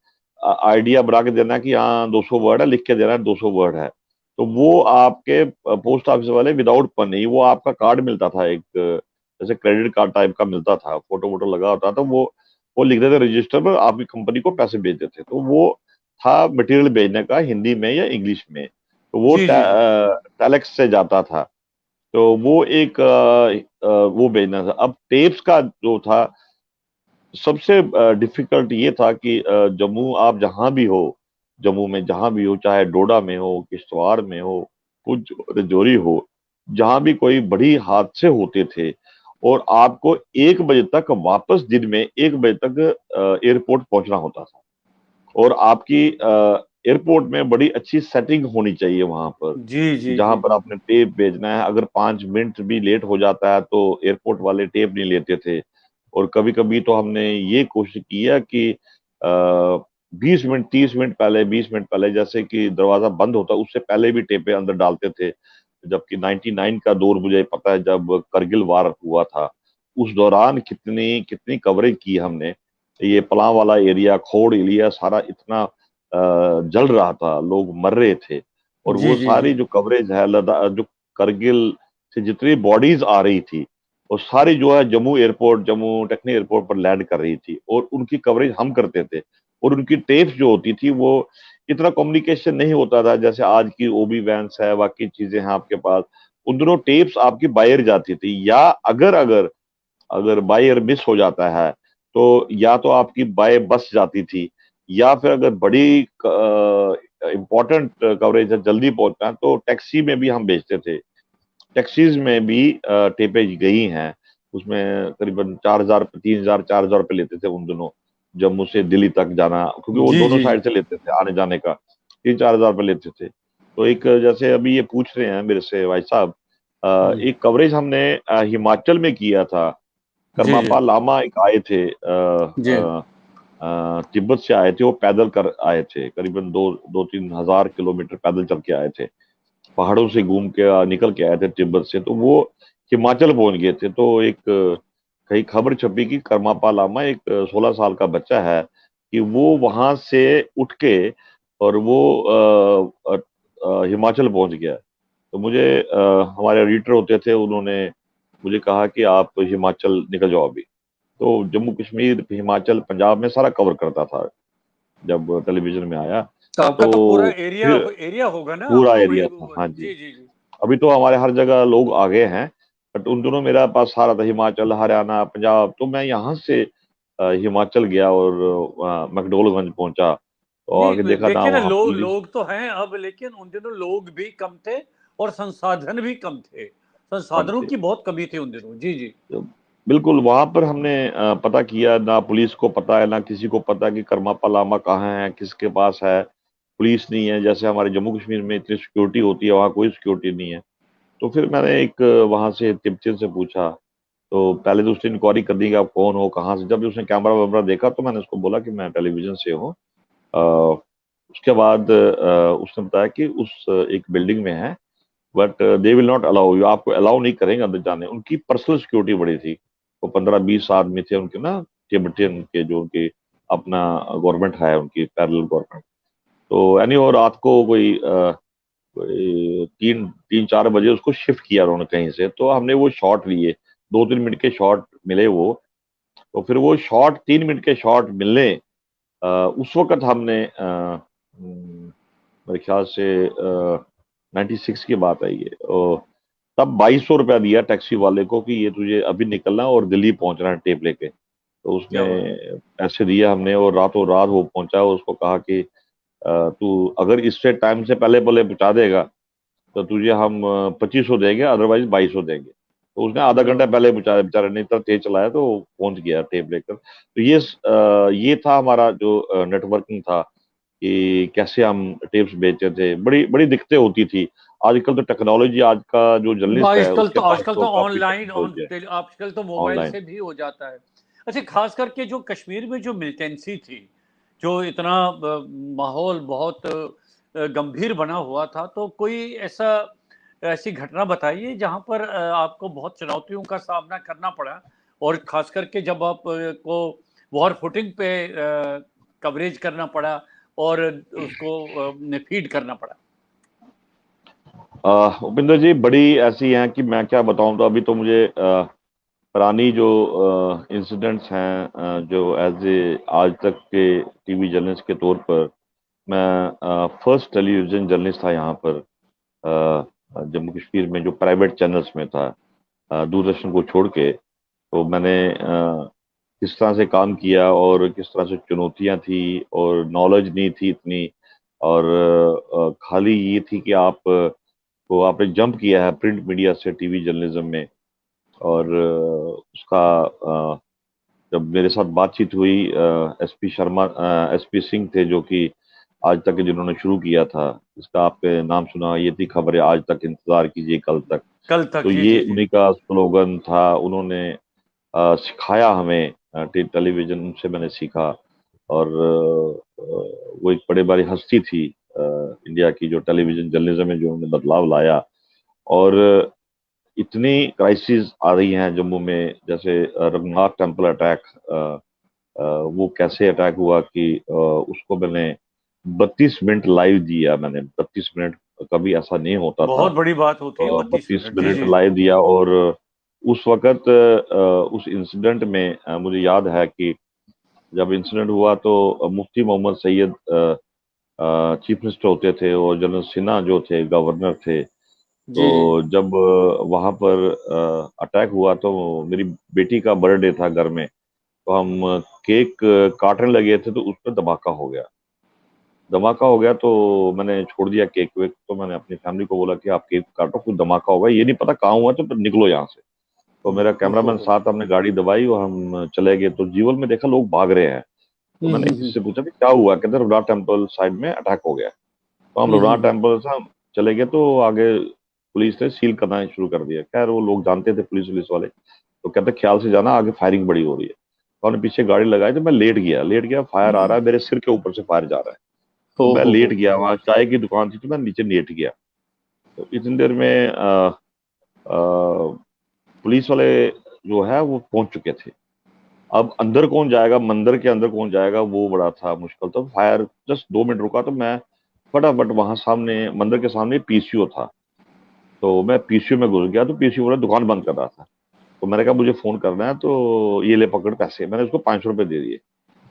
आइडिया बना के देना है कि हाँ 200 वर्ड है, लिख के देना है 200 वर्ड है। तो वो आपके पोस्ट ऑफिस वाले विदाउट पन्नी, वो आपका कार्ड मिलता था एक, जैसे क्रेडिट कार्ड टाइप का मिलता था, फोटो वोटो लगा होता था। वो लिख देते रजिस्टर पर, आपकी कंपनी को पैसे भेज देते। तो वो था मटेरियल भेजने का, हिंदी में या इंग्लिश में। तो वो जी जी जी। टेलेक्स से जाता था। तो वो एक वो भेजना था। अब टेप्स का जो था, सबसे डिफिकल्ट ये था कि जम्मू आप जहां भी हो, जम्मू में जहां भी हो, चाहे डोडा में हो, किश्तवाड़ में हो, कुछ रजौरी हो, जहां भी कोई बड़ी हादसे होते थे, और आपको 1 बजे तक, वापस दिन में 1 बजे तक एयरपोर्ट पहुंचना होता था। और आपकी एयरपोर्ट में बड़ी अच्छी सेटिंग होनी चाहिए वहां पर, जी जी जहां जी। पर आपने टेप भेजना है। अगर 5 मिनट भी लेट हो जाता है तो एयरपोर्ट वाले टेप नहीं लेते थे। और कभी कभी तो हमने ये कोशिश किया कि 20 मिनट, 30 मिनट पहले, 20 मिनट पहले, जैसे कि दरवाजा बंद होता उससे पहले भी टेपे अंदर डालते थे। जबकि 99 का दौर मुझे पता है, जब करगिल वार हुआ था, उस दौरान कितनी कितनी कवरेज की हमने। ये पलाव वाला एरिया, खोड़ एरिया सारा इतना जल रहा था, लोग मर रहे थे। और जी वो जी जी। सारी जो कवरेज है, लद्दाख, जो करगिल से जितनी बॉडीज आ रही थी, वो सारी जो है Jammu airport, Jammu technique airport पर लैंड कर रही थी, और उनकी कवरेज हम करते थे। और उनकी टेप्स जो होती थी, वो इतना कम्युनिकेशन नहीं होता था जैसे आज की ओबी वैन्स है, बाकी चीजें हैं आपके पास। उन दोनों टेप्स आपकी बाहर जाती थी, या अगर अगर अगर बाय एयर मिस हो जाता है, तो या तो आपकी बाय बस जाती थी, या फिर अगर बड़ी इंपॉर्टेंट कवरेज है, जल्दी पहुंचना है, तो टैक्सी में भी हम भेजते थे। टैक्सीज में भी टेपें गई हैं। उसमें करीबन 4,000, 3,000, 4,000 रुपये लेते थे उन दिनों, जम्मू से दिल्ली तक जाना, क्योंकि वो जी दोनों जी जी। साइड से लेते थे आने जाने का। 3-4 हज़ार रुपये लेते थे। तो एक, जैसे अभी ये पूछ रहे हैं मेरे से भाई साहब, जी एक कवरेज हमने हिमाचल में किया था। जी जी करमापा लामा एक आए थे, जी। तिब्बत से आए थे। वो पैदल कर आए थे, करीबन 2-3 हज़ार किलोमीटर पैदल चल के आए थे। पहाड़ों से घूम के निकल के आए थे तिब्बत से, तो वो हिमाचल पहुंच गए थे। तो एक कहीं खबर छपी कि करमापा लामा एक 16 साल का बच्चा है कि वो वहां से उठ के और वो हिमाचल पहुंच गया। तो मुझे हमारे एडिटर होते थे, उन्होंने मुझे कहा कि आप हिमाचल निकल जाओ अभी। तो जम्मू कश्मीर, हिमाचल, पंजाब में सारा कवर करता था जब टेलीविजन में आया। तो आपका तो पूरा तो एरिया फिर एरिया होगा ना पूरा आपको एरिया था, हाँ जी। जी जी जी। अभी तो हमारे हर जगह लोग आ गए हैं, बट उन दिनों मेरा पास सारा था, हिमाचल, हरियाणा, पंजाब। तो मैं यहाँ से हिमाचल गया और मैकडोलगंज पहुंचा, तो आगे नहीं देखा ना देखिए ना, वहाँ पुलिस। लोग तो हैं अब, लेकिन उन दिनों लोग भी कम थे और संसाधन भी कम थे, कम संसाधनों थे। की बहुत कमी थी उन दिनों। जी जी। तो बिल्कुल वहां पर हमने पता किया, ना पुलिस को पता है ना किसी को पता कि करमापा लामा कहाँ है, किसके पास है। पुलिस नहीं है, जैसे हमारे जम्मू कश्मीर में इतनी सिक्योरिटी होती है, वहाँ कोई सिक्योरिटी नहीं है। तो फिर मैंने एक वहां से तिब्बतियन से पूछा। तो पहले तो उसने इंक्वायरी कर दी कि आप कौन हो, कहाँ से। जब उसने कैमरा वैमरा देखा तो मैंने उसको बोला कि मैं टेलीविजन से हूँ। अ, उसके बाद उसने बताया कि उस एक बिल्डिंग में है, but they will not allow you, आपको अलाउ नहीं करेंगे अंदर जाने। उनकी पर्सनल सिक्योरिटी बड़ी थी, वो 15-20 आदमी थे उनके ना, तिब्बतियन के, जो उनकी अपना गवर्नमेंट है, उनकी पैरेलल गवर्नमेंट। तो एनी और रात को कोई 3-4 बजे उसको शिफ्ट किया उन्होंने कहीं से। तो हमने वो शॉट लिए, 2-3 मिनट के शॉट मिले वो। तो फिर वो शॉट, 3 मिनट के शॉट मिलने, उस वक्त हमने मेरे ख्याल से 96 की बात आई है, और तब 2200 रुपया दिया टैक्सी वाले को कि ये तुझे अभी निकलना है और दिल्ली पहुंचना है टेप लेके। तो उसने क्या बात। पैसे दिए हमने, और रातों रात वो पहुंचा। उसको कहा कि तू अगर इससे टाइम से पहले पहले पहुंचा देगा तो तुझे हम 2500 देंगे, अदरवाइज 2200 देंगे। तो उसने आधा घंटा लो, पहले पहुंचाया, बेचारा ने इतना तेज चलाया तो वो पहुंच गया टेप लेकर। तो ये था हमारा जो नेटवर्किंग था, कि कैसे हम टेप्स बेचते थे। बड़ी बड़ी दिक्कतें होती थी। आजकल तो टेक्नोलॉजी, आज का जो जर्नलिस्ट है उसके पास आजकल तो तो काफी ऑनलाइन टेक्नोलॉजी है। आजकल तो मोबाइल ऑनलाइन। से भी हो जाता है। अच्छा, खास करके जो कश्मीर में जो मिलिटेंसी थी, जो इतना माहौल बहुत गंभीर बना हुआ था, तो कोई ऐसी घटना बताइए जहां पर आपको बहुत चुनौतियों का सामना करना पड़ा, और खास करके जब आप को वॉर फुटिंग पे कवरेज करना पड़ा और उसको फीड करना पड़ा। उपिंदर जी, बड़ी ऐसी हैं कि मैं क्या बताऊं। तो अभी तो मुझे पुरानी जो इंसिडेंट्स हैं, जो एज ए आज तक के टीवी जर्नलिस्ट के तौर पर, मैं फर्स्ट टेलीविजन जर्नलिस्ट था यहाँ पर जम्मू कश्मीर में, जो प्राइवेट चैनल्स में था, दूरदर्शन को छोड़ के। तो मैंने किस तरह से काम किया और किस तरह से चुनौतियां थी, और नॉलेज नहीं थी इतनी। और खाली ये थी कि को आपने जंप किया है प्रिंट मीडिया से टीवी जर्नलिज्म में। और उसका जब मेरे साथ बातचीत हुई, एसपी शर्मा, एसपी सिंह थे जो कि आज तक जिन्होंने शुरू किया था, इसका आपके नाम सुना, ये थी खबरें आज तक, इंतजार कीजिए कल तक। कल तक, तो जी ये जी जी। उन्हीं का स्लोगन था। उन्होंने सिखाया हमें टेलीविजन, उनसे मैंने सीखा। और वो एक बड़े बड़ी हस्ती थी इंडिया की, जो टेलीविजन जर्नलिज्म में जो उन्होंने बदलाव लाया। और इतनी क्राइसिस आ रही हैं जम्मू में, जैसे रघुनाथ टेम्पल अटैक, वो कैसे अटैक हुआ कि उसको मैंने 32 मिनट लाइव दिया। मैंने 32 मिनट, कभी ऐसा नहीं होता था। बहुत बड़ी बात होती है 32 मिनट। बत्तीस जी मिनट जी। लाइव दिया। और उस वक्त उस इंसिडेंट में मुझे याद है कि जब इंसिडेंट हुआ तो मुफ्ती मोहम्मद सैयद चीफ मिनिस्टर होते थे, और जनरल सिन्हा जो थे गवर्नर थे। तो जी जी। जब वहां पर अटैक हुआ तो मेरी बेटी का बर्थडे था घर में। तो हम केक काटने लगे थे, तो उस पर धमाका हो गया। धमाका हो गया तो मैंने छोड़ दिया केक वेक। तो मैंने अपनी फैमिली को बोला कि आप केक काटो, कुछ धमाका होगा, ये नहीं पता कहाँ हुआ, तो निकलो यहाँ से। तो मेरा कैमरामैन ओहो। साथ, हमने गाड़ी दबाई और हम चले गए। तो जीवल में देखा लोग भाग रहे हैं। तो मैंने हम्म। किसी से पूछा कि क्या हुआ, कहते रघुनाथ टेम्पल साइड में अटैक हो गया। तो हम रघुनाथ हम्म। टेम्पल से हम चले गए, तो आगे पुलिस ने सील करना शुरू कर दिया। खैर वो लोग जानते थे पुलिस पुलिस वाले, तो कहते ख्याल से जाना, आगे फायरिंग बड़ी हो रही है। तो हमने पीछे गाड़ी लगाई, तो मैं लेट गया, फायर आ रहा है, मेरे सिर के ऊपर से फायर जा रहा है। तो मैं ओहो लेट हो। गया, वहां चाय की दुकान थी, तो मैं नीचे लेट गया। तो इतनी देर में पुलिस वाले जो है वो पहुंच चुके थे। अब अंदर कौन जाएगा, मंदिर के अंदर कौन जाएगा, वो बड़ा था मुश्किल। तो फायर जस्ट 2 मिनट रुका तो मैं फटाफट वहां सामने मंदिर के सामने पीसीओ था, तो मैं पीसीओ में घुस गया। तो पीसीओ वाला दुकान बंद कर रहा था, तो मैंने कहा मुझे फोन करना है, तो ये ले पकड़ पैसे। मैंने उसको 500 रुपये दे दिए।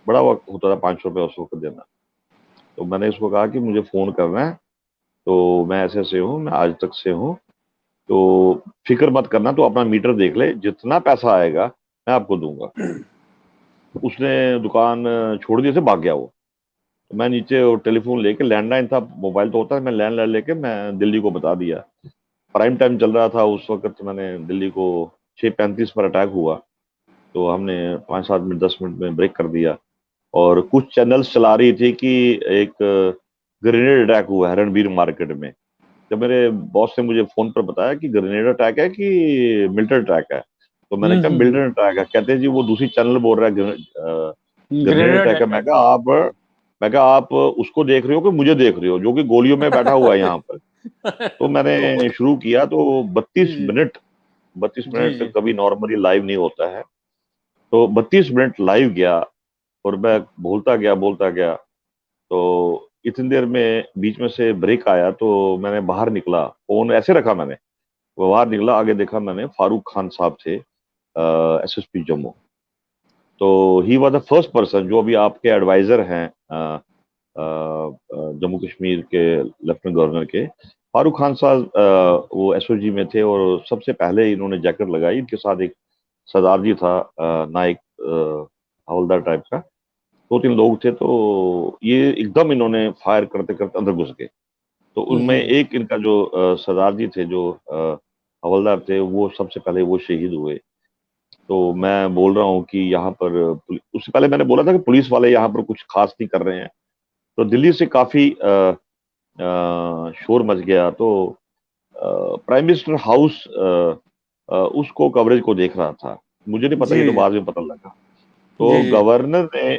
बड़ा वक्त होता था 500 रुपये उस वक्त देना। तो मैंने उसको कहा कि मुझे फोन करना है, तो मैं ऐसे से हूँ, मैं आज तक से हूँ, तो फिक्र मत करना, तो अपना मीटर देख ले, जितना पैसा आएगा मैं आपको दूंगा। उसने दुकान छोड़ दी, से भाग गया वो। तो मैं नीचे वो टेलीफोन लेके, लैंडलाइन था, मोबाइल तो होता है, मैं लैंडलाइन लेके मैं दिल्ली को बता दिया। प्राइम टाइम चल रहा था उस वक्त। मैंने दिल्ली को 6:35 पर अटैक हुआ, तो हमने 5-7 मिनट 10 मिनट में ब्रेक कर दिया। और कुछ चैनल्स चला रही थी कि एक ग्रेनेड अटैक हुआ है रणबीर मार्केट में। जब मेरे बॉस ने मुझे फोन पर बताया कि ग्रेनेड अटैक है कि मिलिटेंट अटैक है, तो मैंने कहा हम्म। मिलिटेंट अटैक है। कहते हैं जी वो दूसरी चैनल बोल रहा है ग्रेनेड ग्रेनेड अटैक है। अटैक। मैं कहा आप उसको देख रहे हो कि मुझे देख रहे हो, जो कि गोलियों में बैठा हुआ है यहाँ पर। तो तो मैंने शुरू किया, तो 32 मिनट, बत्तीस जी मिनट जी। कभी नॉर्मली लाइव नहीं होता है। तो 32 मिनट लाइव गया, और मैं बोलता गया। तो इतनी देर में बीच में से ब्रेक आया, तो मैंने बाहर निकला, फोन ऐसे रखा मैंने, वो बाहर निकला, आगे देखा मैंने, फारूक खान साहब थे, एसएसपी जम्मू। तो he was the first person जो अभी आपके एडवाइजर हैं, जम्मू कश्मीर के लेफ्टिनेंट गवर्नर के। फारूक खान साहब वो एसओजी में थे, और सबसे पहले इन्होंने जैकेट लगाई। इनके साथ एक सरदार जी था, नाइक, हवलदार टाइप का, 2-3 लोग थे। तो ये एकदम इन्होंने फायर करते करते अंदर घुस गए। तो उनमें हम्म। एक इनका जो सरदार जी थे, जो हवलदार थे, वो सबसे पहले वो शहीद हुए। तो मैं बोल रहा हूँ कि यहाँ पर उससे पहले मैंने बोला था कि पुलिस वाले यहाँ पर कुछ खास नहीं कर रहे हैं। तो दिल्ली से काफी शोर मच गया। तो प्राइम मिनिस्टर हाउस उसको कवरेज को देख रहा था। मुझे नहीं पता, जी ये तो बाद में पता लगा। जी तो जी। गवर्नर ने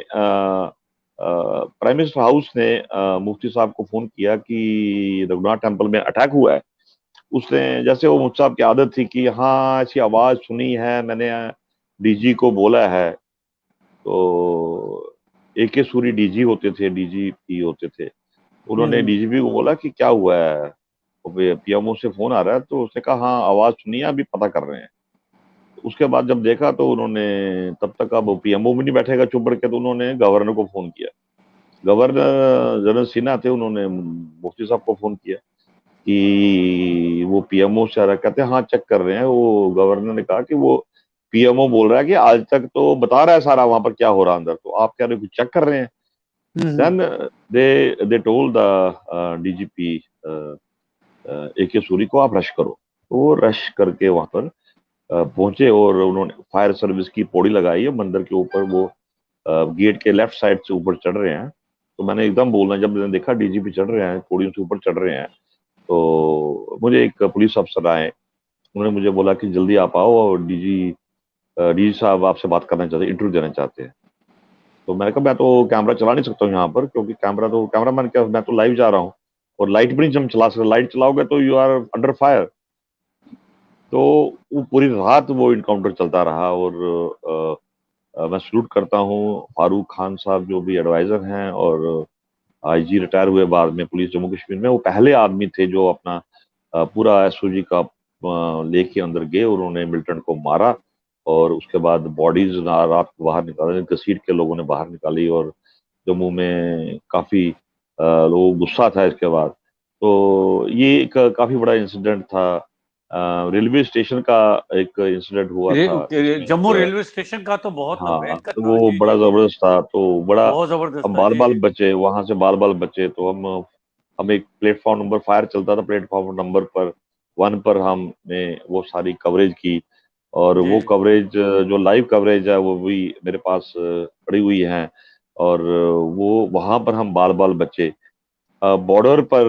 प्राइम मिनिस्टर हाउस ने मुफ्ती साहब को फोन किया कि रघुनाथ टेम्पल में अटैक हुआ है। उसने, जैसे वो मुफ्ती साहब की आदत थी कि हाँ ऐसी आवाज सुनी है, मैंने डीजी को बोला है। तो एके सूरी डीजी होते थे, डीजीपी होते थे, उन्होंने हम्म। डीजीपी को बोला कि क्या हुआ है, तो पीएमओ से फोन आ रहा है। तो उसने कहा हाँ आवाज सुनी है, अभी पता कर रहे हैं। उसके बाद जब देखा, तो उन्होंने, तब तक अब पीएमओ भी नहीं बैठेगा चुप करके, तो उन्होंने गवर्नर को फोन किया। गवर्नर जनरल सिन्हा थे, उन्होंने मुफ्ती साहब को फोन किया कि वो पीएमओ से आ रहा है। कहते हैं हाँ चेक कर रहे हैं। वो गवर्नर ने कहा कि वो पीएमओ बोल रहा है कि आज तक तो बता रहा है सारा वहां पर क्या हो रहा है अंदर, तो आप कह रहे हो कि चेक कर रहे हैं। Hmm. Then they told the DGP A K Suri को आप रश करो। तो वो रश करके वहां पर पहुंचे, और उन्होंने फायर सर्विस की पौड़ी लगाई है मंदिर के ऊपर। वो गेट के लेफ्ट साइड से ऊपर चढ़ रहे हैं। तो मैंने एकदम बोलना, जब मैंने देखा डीजीपी चढ़ रहे हैं, पौड़ियों से ऊपर चढ़ रहे हैं, तो मुझे एक पुलिस अफसर आए। उन्होंने मुझे बोला कि जल्दी आप आओ, और डीजी साहब आपसे बात करना चाहते हैं, इंटरव्यू देना चाहते हैं। तो मैंने कहा मैं तो कैमरा चला नहीं सकता हूँ यहाँ पर, क्योंकि कैमरा मैन क्या, मैं तो लाइव जा रहा हूँ, और लाइट भी नहीं हम चला सकते। लाइट चलाओगे तो यू आर अंडर फायर। तो वो पूरी रात वो इनकाउंटर चलता रहा। और मैं सल्यूट करता हूँ फारूक खान साहब, जो भी एडवाइजर हैं, और आईजी रिटायर हुए बाद में पुलिस जम्मू कश्मीर में। वो पहले आदमी थे जो अपना पूरा एसओजी का लेके अंदर गए, उन्होंने मिलिटेंट को मारा। और उसके बाद बॉडीज रात को बाहर निकाली, घसीट के लोगों ने बाहर निकाली। और जम्मू में काफी लोग गुस्सा था इसके बाद। तो ये एक काफी बड़ा इंसिडेंट था। रेलवे स्टेशन का एक इंसिडेंट हुआ था, जिसमें जम्मू एक, रेलवे स्टेशन का तो बहुत हाँ भयंकर तो था। वो जी बड़ा जी जी। जबरदस्त था। तो बड़ा, बहुत जबरदस्त हम था। बाल जी बाल जी। बचे वहां से, बाल बाल बचे। तो हम एक प्लेटफॉर्म नंबर, फायर चलता था प्लेटफॉर्म नंबर पर 1 पर, हमने वो सारी कवरेज की। और जी वो कवरेज, जो लाइव कवरेज है, वो भी मेरे पास पड़ी हुई है। और वो वहां पर हम बाल बाल बचे। बॉर्डर पर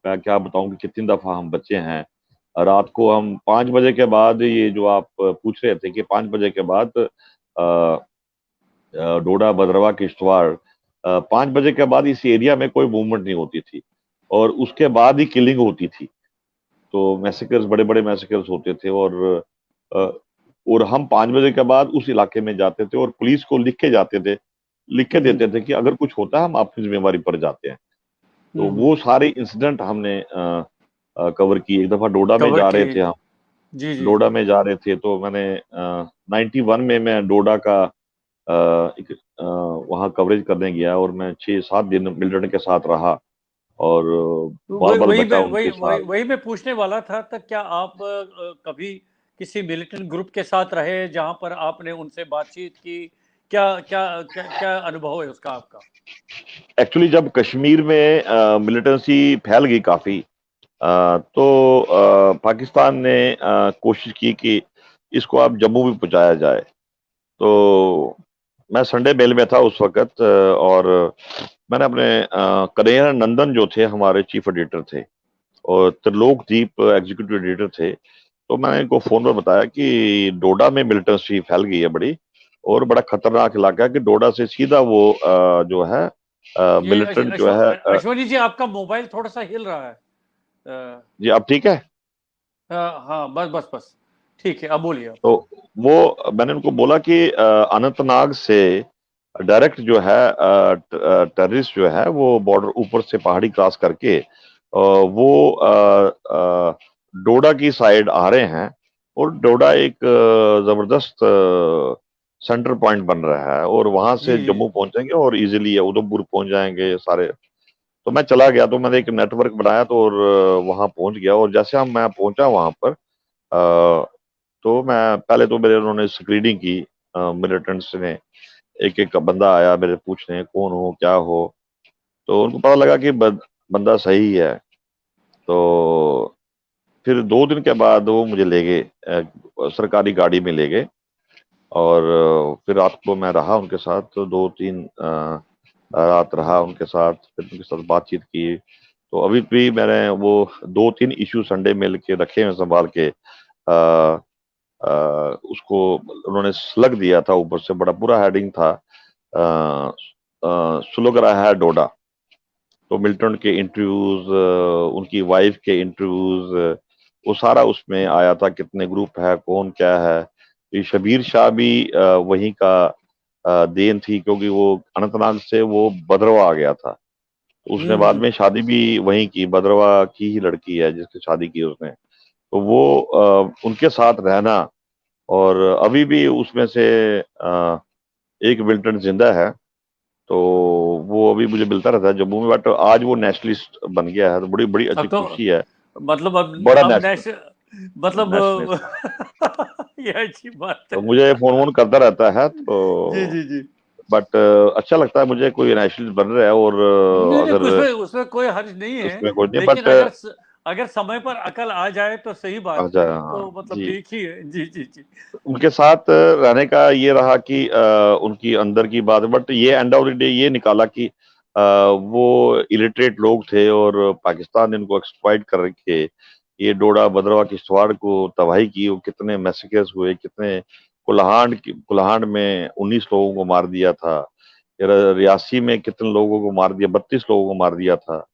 मैं क्या बताऊं कि कितनी दफा हम बचे हैं। रात को हम 5 बजे के बाद, ये जो आप पूछ रहे थे कि 5 बजे के बाद डोडा भद्रवा किश्तवाड़, 5 बजे के बाद इस एरिया में कोई मूवमेंट नहीं होती थी, और उसके बाद ही किलिंग होती थी। तो मैसेकर्स, बड़े बड़े मैसेकर्स होते थे। अ, और हम 5 बजे के बाद उस इलाके में जाते थे और पुलिस को लिख के जाते थे, लिख के हम्म देते थे कि अगर कुछ होता है हम आपकी जिम्मेवारी पर जाते हैं। तो हम्म। वो सारे इंसिडेंट हमने कवर किए। एक दफा डोडा में कवर जा रहे किए। थे हम, जी जी डोडा जी। में जा रहे थे तो मैंने 91 में मैं डोडा का एक वहाँ कवरेज करने गया और मैं 6-7 दिन मिलिटेंट के साथ रहा और तो बाल वही बाल वही बचा मैं वही उनके वही साथ। वही मैं पूछने वाला था, तक क्या आप कभी किसी मिलिटेंट ग्रुप के साथ रहे जहां पर आपने उनसे बातचीत की? क्या क्या क्या, क्या अनुभव है उसका आपका? एक्चुअली जब कश्मीर में मिलिटेंसी फैल गई काफी, तो पाकिस्तान ने कोशिश की कि इसको अब जम्मू भी पहुंचाया जाए। तो मैं संडे बेल में था उस वक्त, और मैंने अपने कन्हैया नंदन जो थे हमारे चीफ एडिटर थे और त्रिलोक दीप एग्जीक्यूटिव एडिटर थे, तो मैंने इनको फोन पर बताया कि डोडा में मिलिटेंसी फैल गई है बड़ी, और बड़ा खतरनाक इलाका है कि डोडा से सीधा वो जो है ये मिलिटेंट जो है अश्वनी जी, आपका मोबाइल थोड़ा सा हिल रहा है। जी अब ठीक है। हाँ, बस बस बस, ठीक है, अब बोलिए आप। तो वो मैंने उनको बोला कि अनंतनाग से डायरेक्ट जो है टेररिस्ट जो है वो बॉर्डर ऊपर से पहाड़ी क्रॉस करके वो डोडा की साइड आ रहे हैं। और डोडा एक जबरदस्त सेंटर पॉइंट बन रहा है और वहां जी से जी जम्मू पहुंचेंगे और इजीली उधमपुर पहुंच जाएंगे सारे। तो मैं चला गया, तो मैंने एक नेटवर्क बनाया तो और वहां पहुंच गया। और जैसे हम मैं पहुंचा वहां पर, तो मैं पहले तो मेरे उन्होंने स्क्रीनिंग की, मिलिटेंट्स ने एक एक बंदा आया मेरे पूछने कौन हो क्या हो। तो उनको पता लगा कि बंदा सही है। तो फिर 2 दिन के बाद वो मुझे ले गए, सरकारी गाड़ी में ले गए। और फिर रात को मैं रहा उनके साथ, तो 2-3 रात रहा उनके साथ, फिर उनके साथ बातचीत की। तो अभी भी मैंने वो 2-3 इशू संडे मिल के रखे हैं संभाल के। अ, उसको उन्होंने स्लग दिया था ऊपर से, बड़ा पूरा हेडिंग था, सुलग रहा है डोडा। तो मिल्टन के इंटरव्यूज, उनकी वाइफ के इंटरव्यूज, वो सारा उसमें आया था, कितने ग्रुप है कौन क्या है। ये शबीर शाह भी वहीं का देन थी, क्योंकि वो अनंतनाग से वो भद्रवा आ गया था। तो उसने बाद हम्म। में शादी भी वहीं की, भद्रवा की ही लड़की है जिसकी शादी की उसने। तो वो उनके साथ रहना, और अभी भी उसमें से एक मिलिटेंट जिंदा है। तो वो अभी मुझे मिलता रहता है जम्मू में, बट आज वो नेशनलिस्ट बन गया है, तो बड़ी बड़ी अच्छी अब तो खुशी है। मतलब बड़ा अब नेशनल मतलब नेशनलिस्ट है। ये अच्छी बात तो है। मुझे फोन वोन करता रहता है, तो जी जी जी। बट अच्छा लगता है मुझे कोई नेशनलिस्ट बन रहा है। और नहीं नहीं, अगर उसमें उसमें कोई हर्ज नहीं है। उसमें कोई नहीं, लेकिन बट अगर समय पर अकल आ जाए तो सही बात अच्छा है, हाँ तो मतलब जी। ठीक ही है। जी जी जी। उनके साथ रहने का ये रहा कि उनकी अंदर की बात, बट ये एंड ऑफ द डे ये निकाला कि वो इलिटरेट लोग थे और पाकिस्तान ने इनको एक्सप्लॉइट कर रखे। ये डोडा भद्रवा किश्तवाड़ को तबाही की, वो कितने मैसेकर्स हुए, कितने कुल्हाड़ में 19 लोगों को मार दिया था। रियासी में कितने लोगों को मार दिया, 32 लोगों को मार दिया था।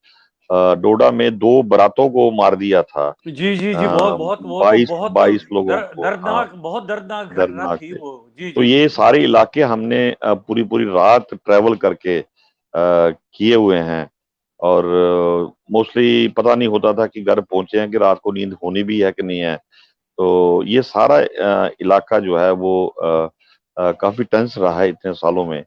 डोडा में 2 बारातों को मार दिया था, जी जी जी, बहुत बहुत, वो तो बाईस बहुत बाईस लोगों को, हाँ, दर्दनाक, बहुत दर्दनाक घटना दर्दनाक थी थे। वो। जी तो जी ये जी। सारे इलाके हमने पूरी पूरी रात ट्रैवल करके किए हुए हैं। और मोस्टली पता नहीं होता था कि घर पहुंचे हैं कि रात को नींद होनी भी है कि नहीं है। तो ये सारा इलाका जो है वो काफी टेंस रहा है इतने सालों में।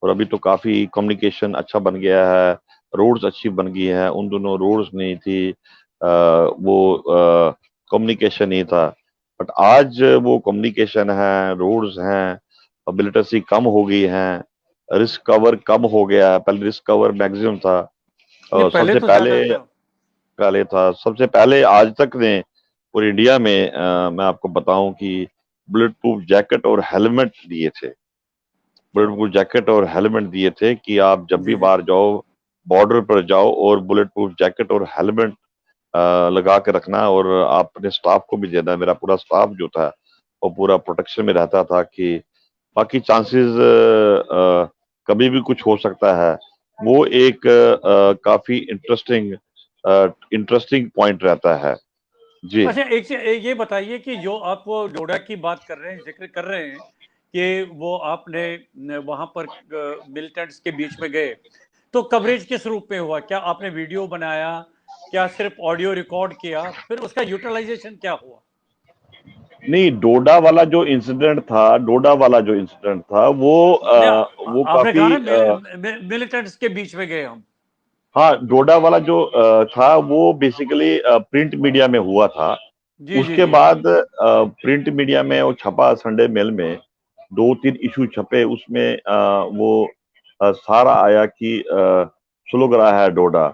और अभी तो काफी कम्युनिकेशन अच्छा बन गया है, रोड्स अच्छी बन गई है। उन दोनों रोड्स नहीं थी, वो कम्युनिकेशन नहीं था। बट आज वो कम्युनिकेशन है, रोड्स हैं, लिटरेसी कम हो गई है, रिस्क कवर कम हो गया है। पहले रिस्क कवर मैक्सिमम था। ये पहले सबसे तो पहले ज्यादा था। पहले था, सबसे पहले आज तक ने पूरी इंडिया में मैं आपको बताऊं कि बुलेट प्रूफ जैकेट और हेलमेट दिए थे। बुलेट प्रूफ जैकेट और हेलमेट दिए थे कि आप जब भी जी जी। बाहर जाओ, बॉर्डर पर जाओ, और बुलेट प्रूफ जैकेट और हेलमेट लगा के रखना। और आप अपने स्टाफ को भी देना। मेरा पूरा स्टाफ जो था वो पूरा प्रोटेक्शन में रहता था कि बाकी चांसेस कभी भी कुछ हो सकता है। वो एक काफी इंटरेस्टिंग इंटरेस्टिंग पॉइंट रहता है। जी। अच्छा, ये बताइए कि जो आप वो डोडा की बात कर रहे हैं, जिक्र कर रहे हैं कि वो आपने वहां पर मिलिटेंट्स के बीच में गए, तो कवरेज किस रूप में हुआ? क्या आपने वीडियो बनाया, क्या सिर्फ ऑडियो रिकॉर्ड किया, फिर उसका यूटिलाइजेशन क्या हुआ? नहीं, डोडा वाला जो इंसिडेंट था नहीं, वो आपने कहा काफी ना मिलिटेंट्स के बीच में गए हम। हाँ, डोडा वाला जो था वो बेसिकली प्रिंट मीडिया में हुआ था। जी जी उसके जी। बाद प्रिंट मीडिया में वो छपा, संडे मेल में दो तीन इशू छपे, उसमें वो सारा आया कि स्लो रहा है डोडा।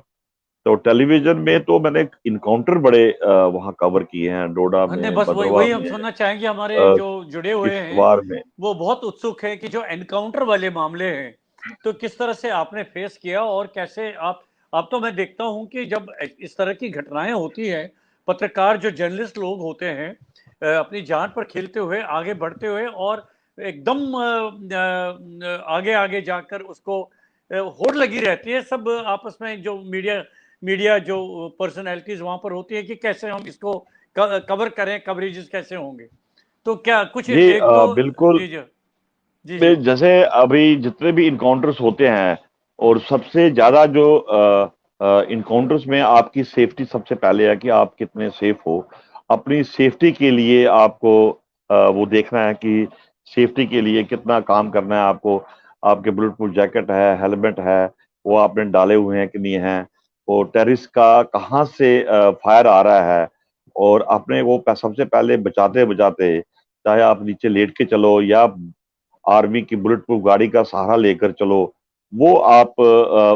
तो टेलीविजन में तो मैंने इनकाउंटर बड़े वहां कवर किए हैं, डोडा नहीं, में, बस वही भद्रवा वही हम में, सुनना चाहेंगे। हमारे अ, जो जुड़े हुए हैं किश्तवाड़ में। वो बहुत उत्सुक हैं कि जो एनकाउंटर वाले मामले हैं, तो किस तरह से आपने फेस किया और कैसे आप तो मैं देखता हूं कि जब इस तरह की घटनाएं होती हैं, पत्रकार जो जर्नलिस्ट लोग होते हैं, अपनी जान पर खेलते हुए आगे बढ़ते हुए और एकदम आगे आगे जाकर उसको होड़ लगी रहती है सब आपस में, जो मीडिया मीडिया जो पर्सनैलिटीज वहां पर होती है कि कैसे हम इसको कवर करें, कवरेजेस कैसे होंगे। तो क्या कुछ जी एक दो? बिल्कुल। जी जी। जी जी। जैसे अभी जितने भी इनकाउंटर्स होते हैं, और सबसे ज्यादा जो इनकाउंटर्स में आपकी सेफ्टी सबसे पहले है कि आप कितने सेफ हो। अपनी सेफ्टी के लिए आपको वो देखना है कि सेफ्टी के लिए कितना काम करना है आपको। आपके बुलेट प्रूफ जैकेट है, हेलमेट है, वो आपने डाले हुए हैं कि नहीं है, वो टेररिस्ट का कहाँ से फायर आ रहा है, और आपने वो सबसे पहले बचाते बचाते, चाहे आप नीचे लेट के चलो या आर्मी की बुलेट प्रूफ गाड़ी का सहारा लेकर चलो, वो आप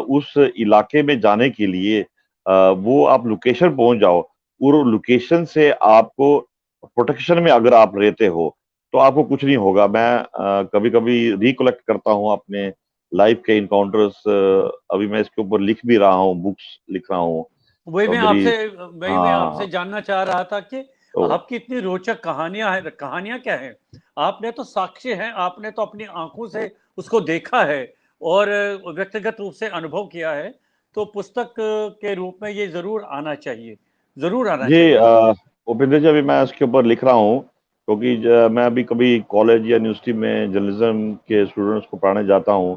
उस इलाके में जाने के लिए वो आप लोकेशन पहुंच जाओ। और लोकेशन से आपको प्रोटेक्शन में अगर आप रहते हो तो आपको कुछ नहीं होगा। मैं कभी कभी रिकलेक्ट करता हूँ अपने लाइफ के इनकाउंटर्स। अभी मैं इसके ऊपर लिख भी रहा हूँ, बुक्स लिख रहा हूँ। वही तो मैं मेरी, आपसे वही मैं आपसे हाँ, जानना चाह रहा था कि तो आपकी इतनी रोचक कहानियां हैं, कहानियां क्या हैं? आपने तो साक्ष्य हैं, आपने तो अपनी आंखों से उसको देखा है और व्यक्तिगत रूप से अनुभव किया है, तो पुस्तक के रूप में ये जरूर आना चाहिए, जरूर आना जी चाहिए। उपेंद्र जी, अभी मैं इसके ऊपर लिख रहा हूँ, क्योंकि मैं अभी कभी कॉलेज या यूनिवर्सिटी में जर्नलिज्म के स्टूडेंट्स को पढ़ाने जाता हूँ,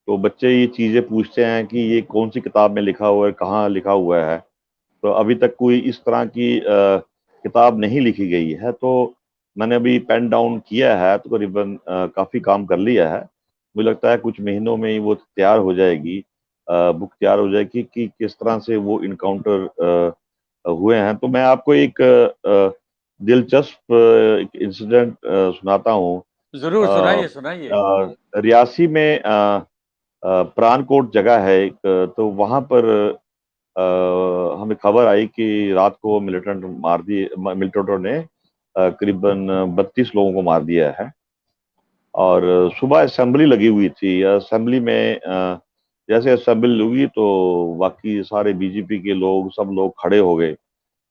तो बच्चे ये चीज़ें पूछते हैं कि ये कौन सी किताब में लिखा हुआ है, कहाँ लिखा हुआ है। तो अभी तक कोई इस तरह की किताब नहीं लिखी गई है। तो मैंने अभी पेन डाउन किया है, तो करीबन काफ़ी काम कर लिया है। मुझे लगता है कुछ महीनों में ही वो तैयार हो जाएगी, बुक तैयार हो जाएगी कि किस तरह से वो इनकाउंटर हुए हैं। तो मैं आपको एक दिलचस्प इंसिडेंट सुनाता हूँ। जरूर अ, सुनाइए सुनाइए। रियासी में प्राणकोट जगह है एक, तो वहां पर हमें खबर आई कि रात को मिलिटेंटों ने करीबन 32 लोगों को मार दिया है। और सुबह असेंबली लगी हुई थी। असेंबली में जैसे असेंबली हुई तो बाकी सारे बीजेपी के लोग, सब लोग खड़े हो गए।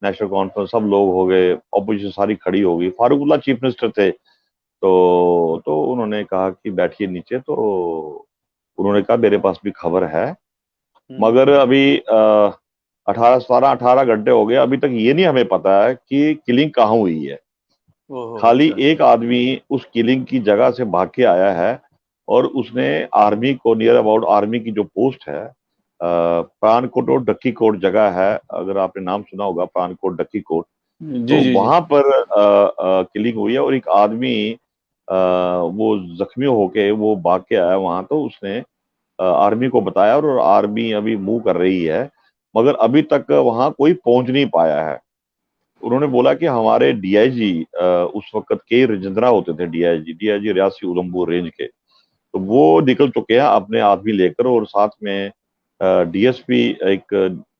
नेशनल कॉन्फ्रेंस सब लोग हो गए, ऑपोजिशन सारी खड़ी हो गई। फारूकुल्ला चीफ मिनिस्टर थे, तो उन्होंने कहा कि बैठिए नीचे। तो उन्होंने कहा मेरे पास भी खबर है, मगर हम्म। अभी 18 घंटे हो गए, अभी तक ये नहीं हमें पता है कि किलिंग कहाँ हुई है। ओहो, खाली अच्छा अच्छा। एक आदमी उस किलिंग की जगह से भाग के आया है, और उसने आर्मी को, नियर अबाउट आर्मी की जो पोस्ट है, प्राणकोट और डक्की कोट जगह है, अगर आपने नाम सुना होगा, प्राणकोट डक्की कोट। जी तो जी जी। वहां पर किलिंग हुई है, और एक आदमी वो जख्मी होके वो भाग के आया वहां। तो उसने आर्मी को बताया, और आर्मी अभी मूव कर रही है, मगर अभी तक वहां कोई पहुंच नहीं पाया है। उन्होंने बोला कि हमारे डीआईजी, उस वक्त के राजेंद्रा होते थे DIG, DIG Reasi Udhampur range के, तो वो निकल चुके हैं अपने आदमी लेकर, और साथ में डीएसपी एक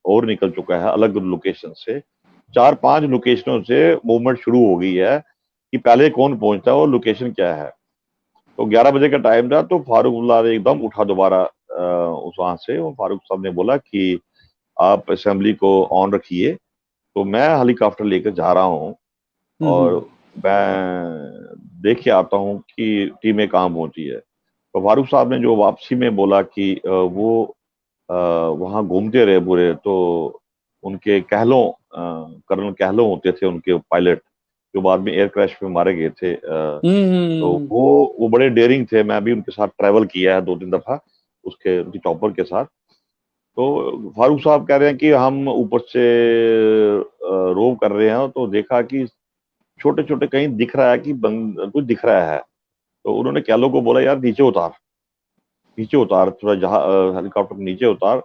और निकल चुका है अलग लोकेशन से। चार पांच लोकेशनों से मूवमेंट शुरू हो गई है कि पहले कौन पहुंचता है और लोकेशन क्या है। तो 11 बजे का टाइम था, तो फारूकुल्लाह ने एकदम उठा दोबारा उस वहां से। वो फारूक साहब ने बोला कि आप असेंबली को ऑन रखिए, तो मैं हेलीकॉप्टर लेकर जा रहा हूँ, और हम्म। मैं देख के आता हूँ कि टीमें कहाँ पहुंची है। तो फारूक साहब ने जो वापसी में बोला कि वो वहाँ घूमते रहे पूरे। तो उनके कहलों, कर्नल कहलों होते थे उनके पायलट, जो बाद में एयर क्रैश में मारे गए थे। तो हम्म। वो बड़े डेयरिंग थे। मैं भी उनके साथ ट्रैवल किया है 2-3 दफा उसके उनकी चॉपर के साथ। तो फारूक साहब कह रहे हैं कि हम ऊपर से रोव कर रहे हैं तो देखा कि छोटे छोटे कहीं दिख रहा है कि कुछ दिख रहा है। तो उन्होंने कैलो को बोला, यार नीचे उतार, नीचे उतार, थोड़ा जहा हेलीकॉप्टर नीचे उतार।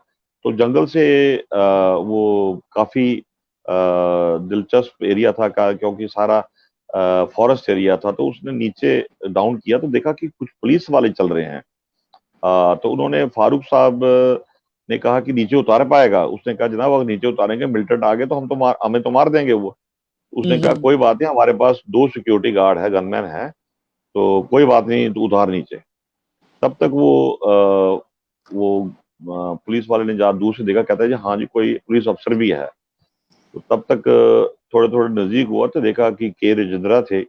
तो जंगल से वो काफी दिलचस्प एरिया था का, क्योंकि सारा फॉरेस्ट एरिया था। तो उसने नीचे डाउन किया तो देखा कि कुछ पुलिस वाले चल रहे हैं। तो उन्होंने फारूक साहब ने कहा कि नीचे उतार पाएगा? उसने कहा, जनाब अगर नीचे उतारेंगे मिलिटेंट आ गए तो हमें तो मार देंगे वो। उसने कहा, हम्म। कोई बात नहीं, हमारे पास 2 सिक्योरिटी गार्ड है, गनमैन है, तो कोई बात नहीं, तू उतार नीचे। तब तक वो पुलिस वाले ने जहाँ दूर से देखा, कहता है जी हाँ जी, कोई पुलिस अफसर भी है। तो तब तक थोड़े थोड़े नजदीक हुआ तो देखा कि के राजेंद्रा थे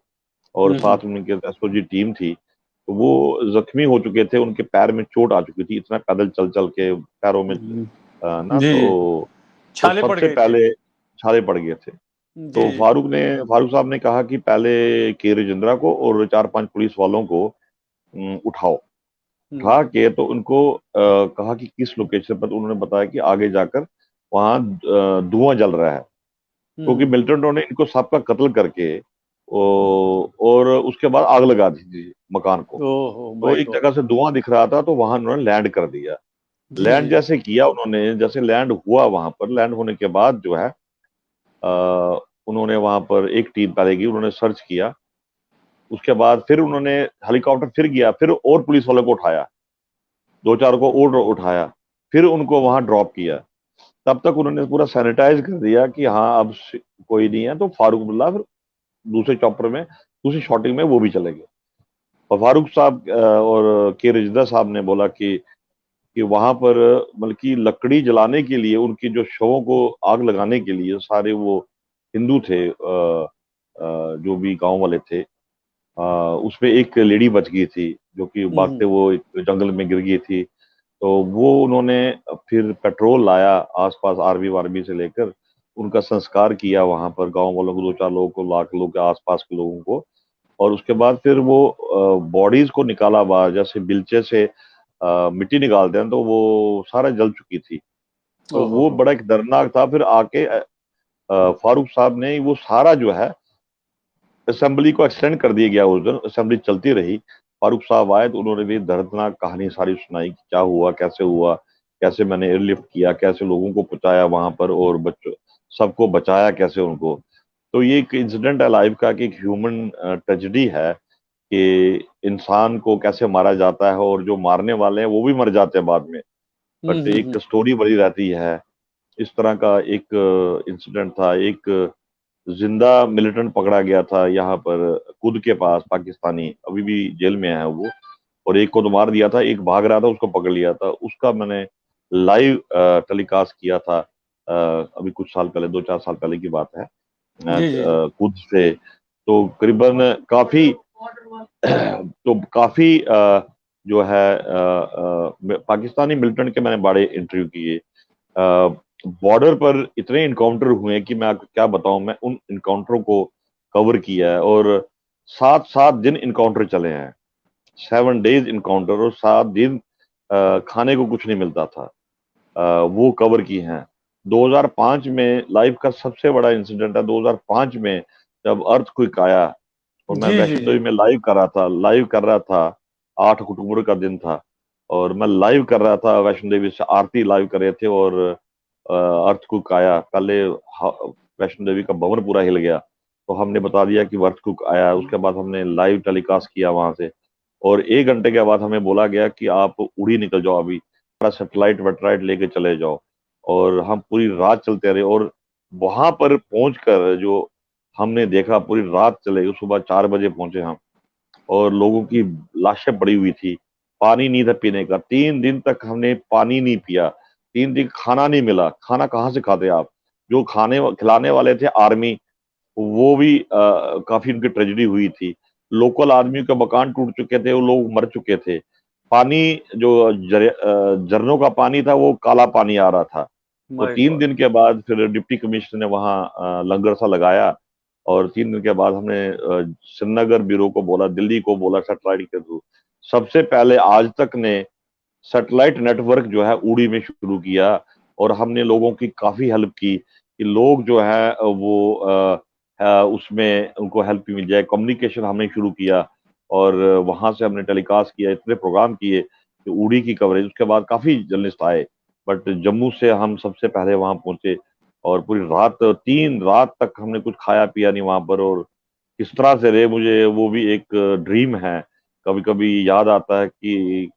और हम्म। साथ में उनके एसओजी टीम थी। तो वो जख्मी हो चुके थे, उनके पैर में चोट आ चुकी थी, इतना पैदल चल चल के पैरों में हम्म। ना। जी जी। तो छाले पड़ सबसे गए थे। पहले छाले पड़ गए थे। जी तो जी। फारूक साहब ने कहा कि पहले के राजेंद्रा को और 4-5 पुलिस वालों को उठाओ। हम्म। उठा के तो उनको कहा कि किस लोकेशन पर। तो उन्होंने बताया कि आगे जाकर वहां धुआं जल रहा है, क्योंकि हम्म। मिलिटेंटों ने इनको सबका कत्ल करके और उसके बाद आग लगा दी थी मकान को। ओह तो माय एक गॉड। जगह से धुआं दिख रहा था, तो वहां उन्होंने लैंड कर दिया। जी लैंड जी। जैसे किया उन्होंने, जैसे लैंड हुआ, वहां पर लैंड होने के बाद जो है उन्होंने वहां पर एक टीम पहले की, उन्होंने सर्च किया। उसके बाद फिर उन्होंने हेलीकॉप्टर फिर गया, फिर और पुलिस वालों को उठाया, 2-4 को और उठाया, फिर उनको वहां ड्रॉप किया। तब तक उन्होंने पूरा सैनिटाइज कर दिया कि हाँ अब कोई नहीं है। तो फारूक अब्दुल्ला फिर दूसरे चॉपर में, दूसरी शॉटिंग में वो भी चले गए। और फारूक साहब और के रजिंदा साहब ने बोला कि वहां पर बल्कि लकड़ी जलाने के लिए, उनकी जो शवों को आग लगाने के लिए सारे वो हिंदू थे, जो भी गांव वाले थे, उसमें एक लेडी बच गई थी जो कि भागते हम्म। वो एक जंगल में गिर गई थी। तो वो उन्होंने फिर पेट्रोल लाया आसपास, आर्मी वार्मी से लेकर उनका संस्कार किया वहां पर, गांव वालों को 2-4 लोगों को, लाख लोग के आसपास के लोगों को। और उसके बाद फिर वो बॉडीज को निकाला बाहर, जैसे बिलचे से मिट्टी निकालते हैं, तो वो सारा जल चुकी थी। तो ओहो वो हो। बड़ा एक दर्दनाक था। फिर आके फारूक साहब ने वो सारा जो है असेंबली को एक्सटेंड कर दिया गया, उस दिन असेंबली चलती रही। फारूक साहब आए तो उन्होंने भी दर्दनाक कहानी सारी सुनाई कि क्या हुआ, कैसे हुआ, कैसे मैंने एयरलिफ्ट किया, कैसे लोगों को पहुंचाया वहां पर, और बच्चों सबको बचाया कैसे उनको। तो ये एक इंसिडेंट है लाइफ का, कि एक ह्यूमन ट्रेजेडी है कि इंसान को कैसे मारा जाता है, और जो मारने वाले हैं वो भी मर जाते हैं बाद में। बट हम्म। एक स्टोरी बनी रहती है। इस तरह का एक इंसिडेंट था। एक जिंदा मिलिटेंट पकड़ा गया था यहाँ पर कुद के पास, पाकिस्तानी, अभी भी जेल में है वो। और एक को तो मार दिया था, एक भाग रहा था, उसको पकड़ लिया था। उसका मैंने लाइव टेलीकास्ट किया था अभी कुछ साल पहले, 2-4 साल पहले की बात है। जी जी जी। कुद से तो करीबन काफी तो काफी जो है पाकिस्तानी मिलिटेंट के मैंने बड़े इंटरव्यू किए। बॉर्डर पर इतने इनकाउंटर हुए हैं कि मैं आपको क्या बताऊं। मैं उन इनकाउंटरों को कवर किया है, और 7-7 दिन इनकाउंटर चले हैं, 7 डेज इनकाउंटर, और 7 दिन खाने को कुछ नहीं मिलता था। वो कवर की हैं। 2005 में लाइफ का सबसे बड़ा इंसिडेंट है, 2005 में जब अर्थक्वेक आया, और मैं जी जी वैष्णो जी। देवी में लाइव कर रहा था। 8 अक्टूबर का दिन था, और मैं लाइव कर रहा था, वैष्णो देवी से आरती लाइव कर रहे थे, और अर्थक्वेक आया। पहले वैष्णो देवी का भवन पूरा हिल गया, तो हमने बता दिया कि अर्थक्वेक आया। उसके बाद हमने लाइव टेलीकास्ट किया वहां से, और 1 घंटे के बाद हमें बोला गया कि आप उड़ी निकल जाओ, अभी अपना सेटेलाइट वेटेलाइट लेके चले जाओ। और हम पूरी रात चलते रहे, और वहां पर पहुंचकर जो हमने देखा, पूरी रात चले, सुबह 4 बजे पहुंचे हम, और लोगों की लाशें पड़ी हुई थी। पानी नहीं था पीने का, 3 दिन तक हमने पानी नहीं पिया, 3 दिन खाना नहीं मिला। खाना कहाँ से खाते आप? जो खाने खिलाने वाले थे आर्मी, वो भी काफी उनकी ट्रेजेडी हुई थी। लोकल आदमियों के मकान टूट चुके थे, वो लोग मर चुके थे। पानी जो झरनों का पानी था, वो काला पानी आ रहा था। तो माय 3 गॉड। दिन के बाद फिर डिप्टी कमिश्नर ने वहाँ लंगर सा लगाया, और 3 दिन के बाद हमने श्रीनगर ब्यूरो को बोला, दिल्ली को बोला सैटेलाइट के थ्रू। सबसे पहले आज तक ने सैटेलाइट नेटवर्क जो है उड़ी में शुरू किया, और हमने लोगों की काफी हेल्प की कि लोग जो है वो उसमें उनको हेल्प मिल जाए। कम्युनिकेशन हमने शुरू किया, और वहां से हमने टेलीकास्ट किया, इतने प्रोग्राम किए कि उड़ी की कवरेज। उसके बाद काफी जर्नलिस्ट आए, बट जम्मू से हम सबसे पहले वहां पहुंचे, और पूरी रात 3 रात तक हमने कुछ खाया पिया नहीं वहां पर। और किस तरह से रहे, मुझे वो भी एक ड्रीम है। कभी कभी याद आता है कि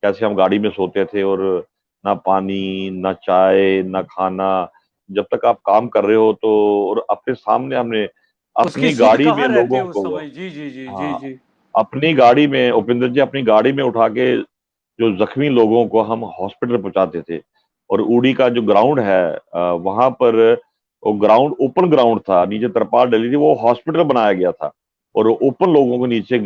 कैसे हम गाड़ी में सोते थे, और ना पानी ना चाय ना खाना, जब तक आप काम कर रहे हो तो। और अपने सामने हमने उसकी अपनी सीध गाड़ी में कहाँ रहते लोगों उस को, समय? जी जी जी जी हाँ, जी। अपनी गाड़ी में उपिंदर जी, अपनी गाड़ी में उठा के जो जख्मी लोगों को हम हॉस्पिटल पहुंचाते थे। और उड़ी का जो ग्राउंड है, वहां पर वो ग्राउंड ओपन ग्राउंड था, नीचे तरपाल डली थी, वो हॉस्पिटल बनाया गया था। और ओपन लोगों को नीचे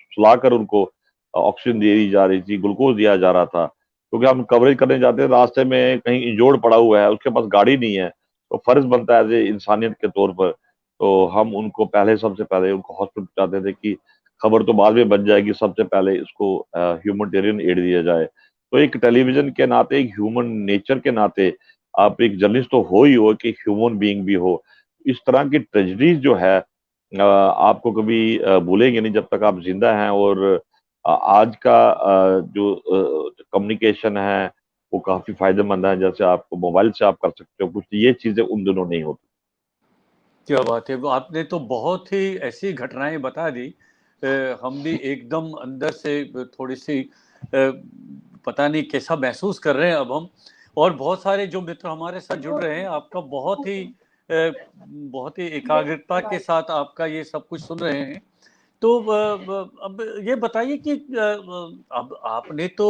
सुलाकर उनको ऑक्सीजन दी जा रही थी, ग्लूकोज दिया जा रहा था। क्योंकि हम कवरेज करने जाते हैं, रास्ते में कहीं इंजोर्ड पड़ा हुआ है, उसके पास गाड़ी नहीं है, तो फर्ज बनता है एज ए इंसानियत के तौर पर, तो हम उनको पहले, सबसे पहले उनको हॉस्पिटल पहुंचाते थे कि खबर तो बाद में बन जाएगी, सबसे पहले इसको ह्यूमनिटेरियन एड दिया जाए। तो एक टेलीविजन के नाते, एक ह्यूमन नेचर के नाते, आप एक जर्नलिस्ट तो हो कि ह्यूमन बीइंग भी हो। इस तरह की ट्रेजेडीज जो है आपको कभी भूलेंगे नहीं जब तक आप जिंदा हैं। और आज का जो कम्युनिकेशन है वो काफी फायदेमंद है, जैसे आपको मोबाइल से आप कर सकते हो कुछ, ये चीजें उन दिनों नहीं होती। क्या बात है! वो आपने तो बहुत ही ऐसी घटनाएं बता दी, हम भी एकदम अंदर से थोड़ी सी पता नहीं कैसा महसूस कर रहे हैं अब हम। और बहुत सारे जो मित्र हमारे साथ जुड़ रहे हैं, आपका बहुत ही एकाग्रता के साथ आपका ये सब कुछ सुन रहे हैं। तो अब ये बताइए कि अब आपने तो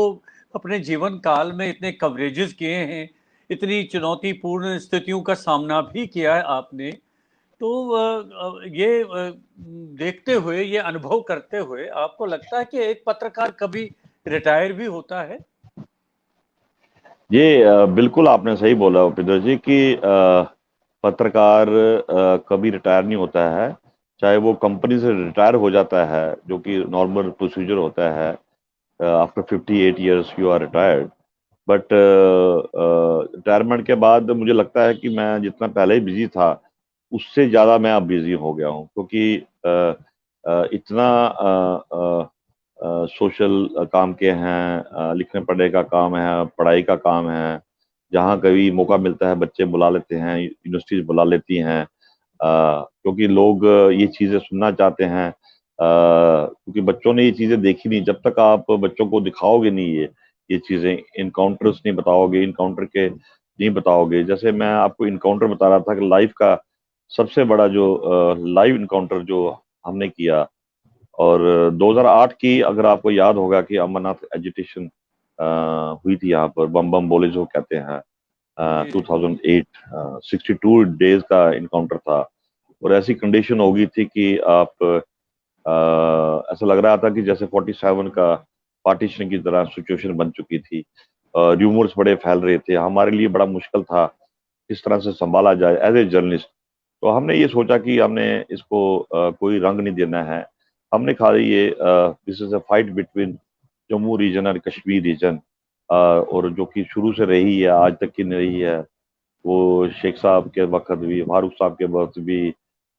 अपने जीवन काल में इतने कवरेजेस किए हैं, इतनी चुनौतीपूर्ण स्थितियों का सामना भी किया है आपने। तो ये देखते हुए, ये अनुभव करते हुए आपको लगता है कि एक पत्रकार कभी रिटायर भी होता है? ये बिल्कुल आपने सही बोला उपेंद्र जी कि पत्रकार कभी रिटायर नहीं होता है। चाहे वो कंपनी से रिटायर हो जाता है, जो कि नॉर्मल प्रोसीजर होता है, after 58 years you are retired. But retirement के बाद मुझे लगता है कि मैं जितना पहले ही बिजी था, उससे ज्यादा मैं अब बिजी हो गया हूँ, क्योंकि इतना सोशल काम के हैं, लिखने पढ़ने का काम है, पढ़ाई का काम है। जहाँ कभी मौका मिलता है बच्चे बुला लेते हैं, यूनिवर्सिटीज बुला लेती हैं, क्योंकि लोग ये चीजें सुनना चाहते हैं। क्योंकि बच्चों ने ये चीजें देखी नहीं, जब तक आप बच्चों को दिखाओगे नहीं ये चीजें, इनकाउंटर्स नहीं बताओगे, इनकाउंटर के नहीं बताओगे। जैसे मैं आपको इनकाउंटर बता रहा था कि लाइफ का सबसे बड़ा जो लाइव इनकाउंटर जो हमने किया। और 2008 की, अगर आपको याद होगा कि अमरनाथ एजिटेशन हुई थी यहाँ पर, बम बम बोले जो कहते हैं, जी जी। 2008, 62 डेज का इनकाउंटर था। और ऐसी कंडीशन हो गई थी कि आप ऐसा लग रहा था कि जैसे 47 का पार्टीशन की तरह सिचुएशन बन चुकी थी। र्यूमर्स बड़े फैल रहे थे, हमारे लिए बड़ा मुश्किल था किस तरह से संभाला जाए एज ए जर्नलिस्ट। तो हमने ये सोचा कि हमने इसको कोई रंग नहीं देना है। हमने खाली ये, this is a fight between Jammu region और कश्मीर रीजन, और जो कि शुरू से रही है, आज तक की नहीं रही है। वो शेख साहब के वक्त भी, फारूक साहब के वक्त भी,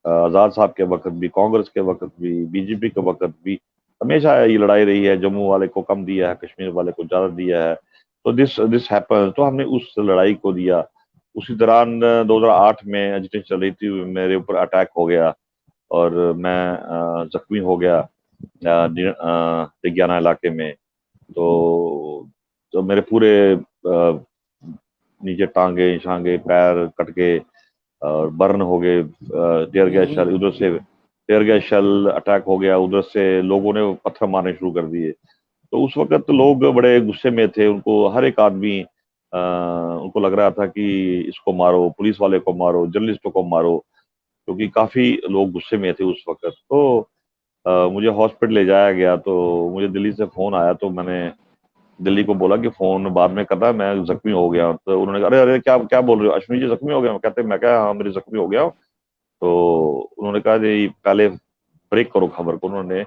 आजाद साहब के वक्त भी, कांग्रेस के वक्त भी, बीजेपी के वक्त भी, हमेशा ये लड़ाई रही है। जम्मू वाले को कम दिया है, कश्मीर वाले को ज्यादा दिया है। तो दिस दिस हैपन, तो हमने उस लड़ाई को दिया। उसी दौरान 2008 में एजिटेशन चल रही थी, मेरे ऊपर अटैक हो गया, और मैं जख्मी हो गया दिग्याना इलाके में। तो मेरे पूरे नीचे टांगे शांगे पैर कट के और बर्न हो गए। टेयर गैस शल, उधर से टेयर गैस शल अटैक हो गया, उधर से लोगों ने पत्थर मारने शुरू कर दिए। तो उस वक्त लोग बड़े गुस्से में थे, उनको हर एक आदमी उनको लग रहा था कि इसको मारो, पुलिस वाले को मारो, जर्नलिस्टों को मारो, क्योंकि काफी लोग गुस्से में थे उस वक्त। तो मुझे हॉस्पिटल ले जाया गया, तो मुझे दिल्ली से फोन आया, तो मैंने दिल्ली को बोला कि फोन बाद में करना, मैं जख्मी हो गया। तो उन्होंने कहा, अरे अरे क्या क्या बोल रहे हो अश्विनी जी, जख्मी हो गया? मैं कहा हाँ मेरी जख्मी हो गया। तो उन्होंने कहा जी पहले ब्रेक करो खबर को। उन्होंने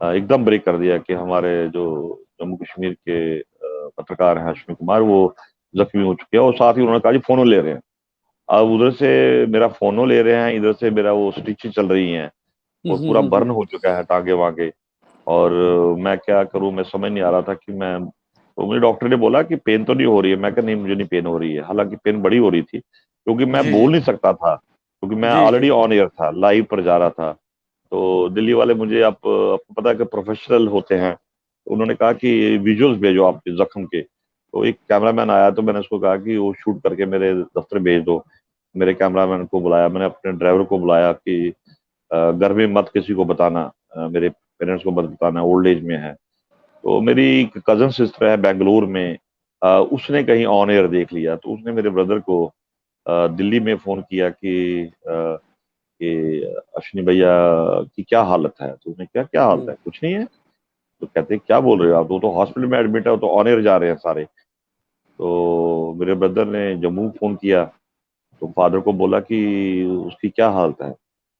एकदम ब्रेक कर दिया कि हमारे जो जम्मू कश्मीर के पत्रकार हैं अश्विनी कुमार, वो जख्मी हो चुके हैं। और साथ ही उन्होंने कहा जी फोनो ले रहे हैं। अब उधर से मेरा फोनो ले रहे हैं, इधर से मेरा वो स्टिचेस चल रही हैं और पूरा बर्न हो चुका है टांगे वागे। और मैं क्या करूं, मैं समझ नहीं आ रहा था कि मैं, तो मुझे डॉक्टर ने बोला कि पेन तो नहीं हो रही है। मैं कहा नहीं मुझे नहीं पेन हो रही है। हालांकि पेन बड़ी हो रही थी क्योंकि मैं जी बोल जी नहीं सकता था, क्योंकि मैं जी जी ऑलरेडी जी ऑन एयर था, लाइव पर जा रहा था। तो दिल्ली वाले मुझे, आपको पता है कि प्रोफेशनल होते हैं, तो उन्होंने कहा कि विजुअल्स भेजो आपके जख्म के। तो एक कैमरामैन आया, तो मैंने उसको कहा कि वो शूट करके मेरे दफ्तर भेज दो। मेरे कैमरामैन को बुलाया, मैंने अपने ड्राइवर को बुलाया कि घर में मत किसी को बताना, मेरे पेरेंट्स को मत बताना, ओल्ड एज में है। तो मेरी कजन सिस्टर है बेंगलोर में, उसने कहीं ऑन एयर देख लिया, तो उसने मेरे ब्रदर को दिल्ली में फोन किया कि अश्विनी भैया की क्या हालत है। तो उसने क्या क्या हालत है, कुछ नहीं है। तो कहते क्या बोल रहे हो आप, वो तो हॉस्पिटल में एडमिट है, वो तो ऑन एयर जा रहे हैं सारे। तो मेरे ब्रदर ने जम्मू फोन किया, तो फादर को बोला कि उसकी क्या हालत है।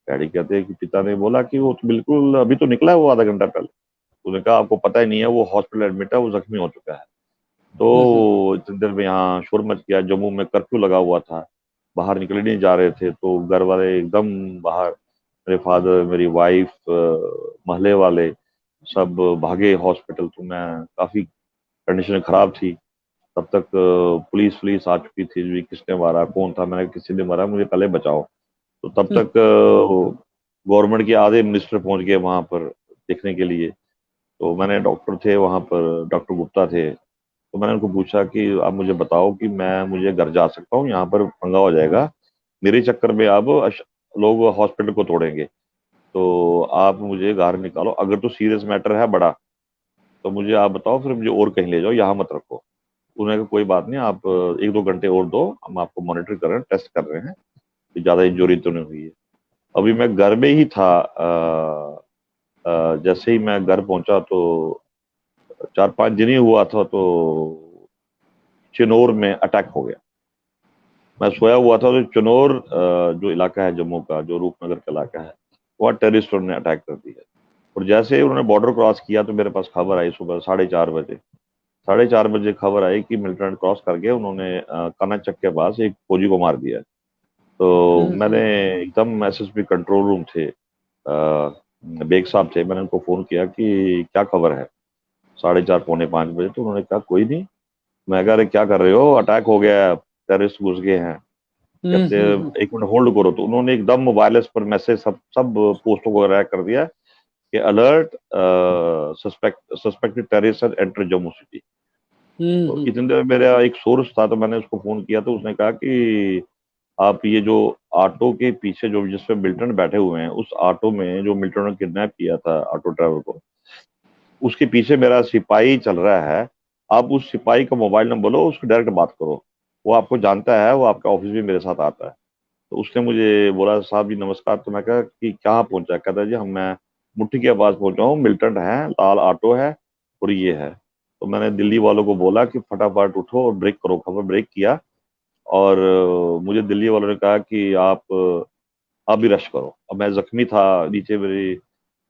डैडी कहते हैं कि पिता ने बोला कि वो तो बिल्कुल अभी तो निकला है वो आधा घंटा पहले। उसने कहा आपको पता ही नहीं है, वो हॉस्पिटल एडमिट है, वो जख्मी हो चुका है। तो इतनी देर में यहाँ शोर मच गया, जम्मू में कर्फ्यू लगा हुआ था, बाहर निकल नहीं जा रहे थे। तो घर वाले एकदम बाहर, मेरे फादर, मेरी वाइफ, महल्ले वाले सब भागे हॉस्पिटल। तो मैं काफी कंडीशन खराब थी। तब तक पुलिस पुलिस आ चुकी थी भी, किसने मारा, कौन था, मैंने किसी ने मारा, मुझे पहले बचाओ। तो तब तक गवर्नमेंट के आधे मिनिस्टर पहुंच गए वहां पर देखने के लिए। तो मैंने, डॉक्टर थे वहां पर, डॉक्टर गुप्ता थे, तो मैंने उनको पूछा कि आप मुझे बताओ कि मैं, मुझे घर जा सकता हूँ, यहाँ पर पंगा हो जाएगा मेरे चक्कर में, अब लोग हॉस्पिटल को तोड़ेंगे। तो आप मुझे घर निकालो, अगर तो सीरियस मैटर है बड़ा, तो मुझे आप बताओ, फिर मुझे और कहीं ले जाओ, यहाँ मत रखो। उन्होंने कहा कोई बात नहीं, आप 1-2 घंटे और दो, हम आपको मॉनिटर कर रहे हैं, टेस्ट कर रहे हैं कि ज्यादा इंजरी तो नहीं हुई है। अभी मैं घर में ही था, जैसे ही मैं घर पहुंचा तो 4-5 दिन ही हुआ था, तो चिनौर में अटैक हो गया। मैं सोया हुआ था, तो चिनौर जो इलाका है जम्मू का, जो रूपनगर का इलाका है, वहाँ टेररिस्टों ने अटैक कर दिया। और जैसे ही उन्होंने बॉर्डर क्रॉस किया, तो मेरे पास खबर आई सुबह 4:30 बजे। 4:30 बजे खबर आई कि मिलिटेंट क्रॉस करके उन्होंने कानाचक के पास एक फौजी को मार दिया। तो मैंने एकदम, एसएसपी कंट्रोल रूम थे, बेग साहब थे, मैंने उनको फोन किया कि क्या खबर है, 4:30 पौने 5 बजे। तो उन्होंने कहा कोई नहीं। मैं कह रहे क्या कर रहे हो, अटैक हो गया है, टेररिस्ट घुस गए हैं। कहते एक मिनट होल्ड करो। तो उन्होंने एकदम वायरलेस पर मैसेज सब सब पोस्टों को रैक कर दिया कि alert, suspected terrorist enter Jammu city. तो इतनी देर मेरा एक सोर्स था, तो मैंने उसको फोन किया, तो उसने कहा कि आप ये जो ऑटो के पीछे जो जिसपे मिलिटेंट बैठे हुए हैं, उस ऑटो में जो मिलिटेंट ने किडनैप किया था ऑटो ड्राइवर को, उसके पीछे मेरा सिपाही चल रहा है। आप उस सिपाही का मोबाइल नंबर लो, उसकी डायरेक्ट बात करो, वो आपको जानता है, वो आपका ऑफिस भी मेरे साथ आता है। तो उसने मुझे बोला साहब जी नमस्कार। तो मैं कहा कि कहाँ पहुंचा? कहता जी हम, मैं मुट्ठी के पास पहुंचा हूँ, मिलिटेंट है, लाल ऑटो है और ये है। तो मैंने दिल्ली वालों को बोला कि फटाफट उठो और ब्रेक करो खबर। ब्रेक किया, और मुझे दिल्ली वालों ने कहा कि आप भी रश करो। अब मैं जख्मी था, नीचे मेरी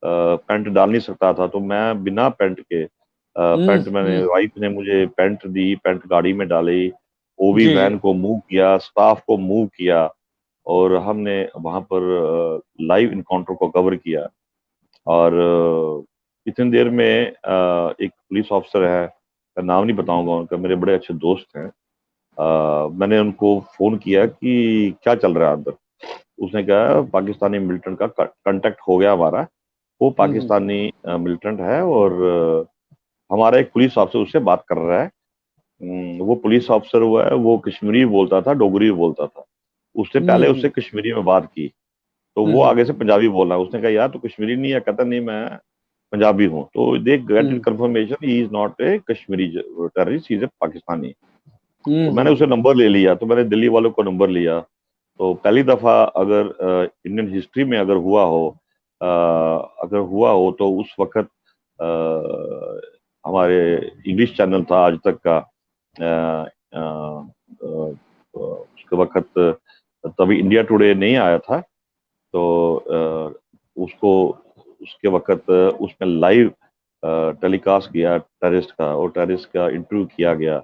पैंट डाल नहीं सकता था, तो मैं बिना पैंट के, पैंट मैंने, वाइफ ने मुझे पैंट दी, पैंट गाड़ी में डाली, ओवी जी जी वैन को मूव किया, स्टाफ को मूव किया, और हमने वहां पर लाइव इनकाउंटर को कवर किया। और इतनी देर में एक पुलिस ऑफिसर है, का नाम नहीं बताऊंगा, उनका, मेरे बड़े अच्छे दोस्त हैं। मैंने उनको फोन किया कि क्या चल रहा है अंदर। उसने कहा पाकिस्तानी मिलिटेंट का कांटेक्ट हो गया हमारा, वो पाकिस्तानी मिलिटेंट है, और हमारा एक पुलिस ऑफिसर उससे बात कर रहा है। वो पुलिस ऑफिसर हुआ है, वो कश्मीरी बोलता था, डोगरी बोलता था। उससे पहले उससे कश्मीरी में बात की, तो वो आगे से पंजाबी बोल रहा है। उसने कहा यार तू कश्मीरी नहीं है? कहता नहीं मैं पंजाबी हूँ। तो they get it confirmation he is not a Kashmiri terrorist, he is a Pakistani. तो मैंने उसे नंबर ले लिया, तो मैंने दिल्ली वालों को नंबर लिया। तो पहली दफा अगर इंडियन हिस्ट्री में अगर हुआ हो, अगर हुआ हो, तो उस वक्त हमारे इंग्लिश चैनल था आज तक का, अ, अ, अ, उसके वक्त तभी इंडिया टुडे नहीं आया था, तो उसको उसके वक्त उसमें लाइव टेलीकास्ट किया टेररिस्ट का, और टेररिस्ट का इंटरव्यू किया गया।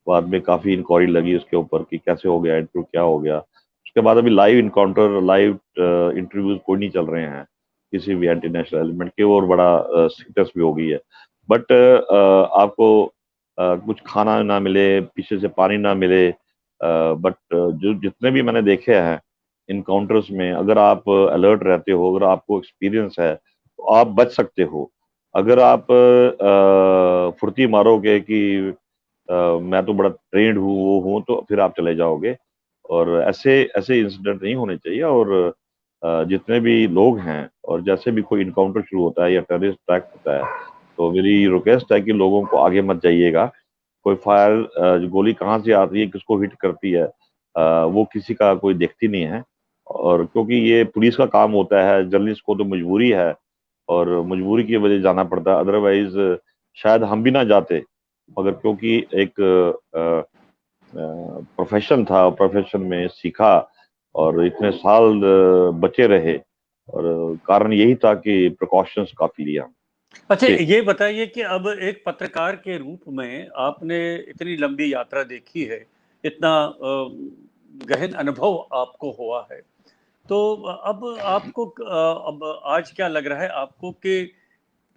बाद में काफी इंक्वायरी लगी उसके ऊपर कि कैसे हो गया इंटरव्यू, क्या हो गया। उसके बाद अभी लाइव इनकाउंटर, लाइव इंटरव्यूज कोई नहीं चल रहे हैं किसी भी एंटी नेशनल एलिमेंट के, और बड़ा स्टेटस भी हो गई है। बट आपको कुछ खाना ना मिले, पीछे से पानी ना मिले, बट जो जितने भी मैंने देखे हैं इनकाउंटर्स में, अगर आप अलर्ट रहते हो, अगर आपको एक्सपीरियंस है, तो आप बच सकते हो। अगर आप फुर्ती मारोगे कि मैं तो बड़ा ट्रेंड हूँ, वो हूँ, तो फिर आप चले जाओगे। और ऐसे ऐसे इंसिडेंट नहीं होने चाहिए। और जितने भी लोग हैं, और जैसे भी कोई इनकाउंटर शुरू होता है या टेररिस्ट अटैक होता है, तो मेरी रिक्वेस्ट है कि लोगों को आगे मत जाइएगा। कोई फायर गोली कहाँ से आती है, किसको हिट करती है, वो किसी का कोई देखती नहीं है। और क्योंकि ये पुलिस का काम होता है, जर्नलिस्ट को तो मजबूरी है, और मजबूरी की वजह जाना पड़ता है, अदरवाइज शायद हम भी ना जाते। मगर क्योंकि एक प्रोफेशन था, प्रोफेशन में सीखा, और इतने साल बचे रहे, और कारण यही था कि प्रिकॉशंस काफी लिया। अच्छा, जी। ये बताइए कि अब एक पत्रकार के रूप में आपने इतनी लंबी यात्रा देखी है, इतना गहन अनुभव आपको हुआ है, तो अब आपको अब आज क्या लग रहा है आपको कि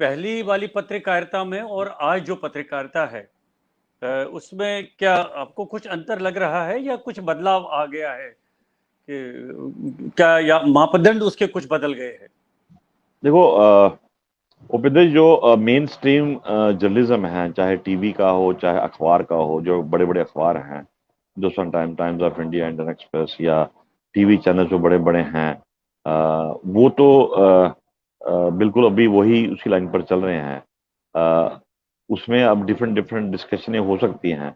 पहली वाली पत्रकारिता में और आज जो पत्रकारिता है, उसमें क्या आपको कुछ अंतर लग रहा है या कुछ बदलाव आ गया है कि क्या, या मापदंड उसके कुछ बदल गए हैं? देखो उपेंद्र, जो मेन स्ट्रीम जर्नलिज्म है, चाहे टीवी का हो चाहे अखबार का हो, जो बड़े बड़े अखबार हैं, Hindustan time, times of India, Indian express, या टीवी चैनल जो बड़े बड़े हैं, वो तो बिल्कुल अभी वही उसी लाइन पर चल रहे हैं। उसमें अब डिफरेंट डिफरेंट डिस्कशनें हो सकती हैं,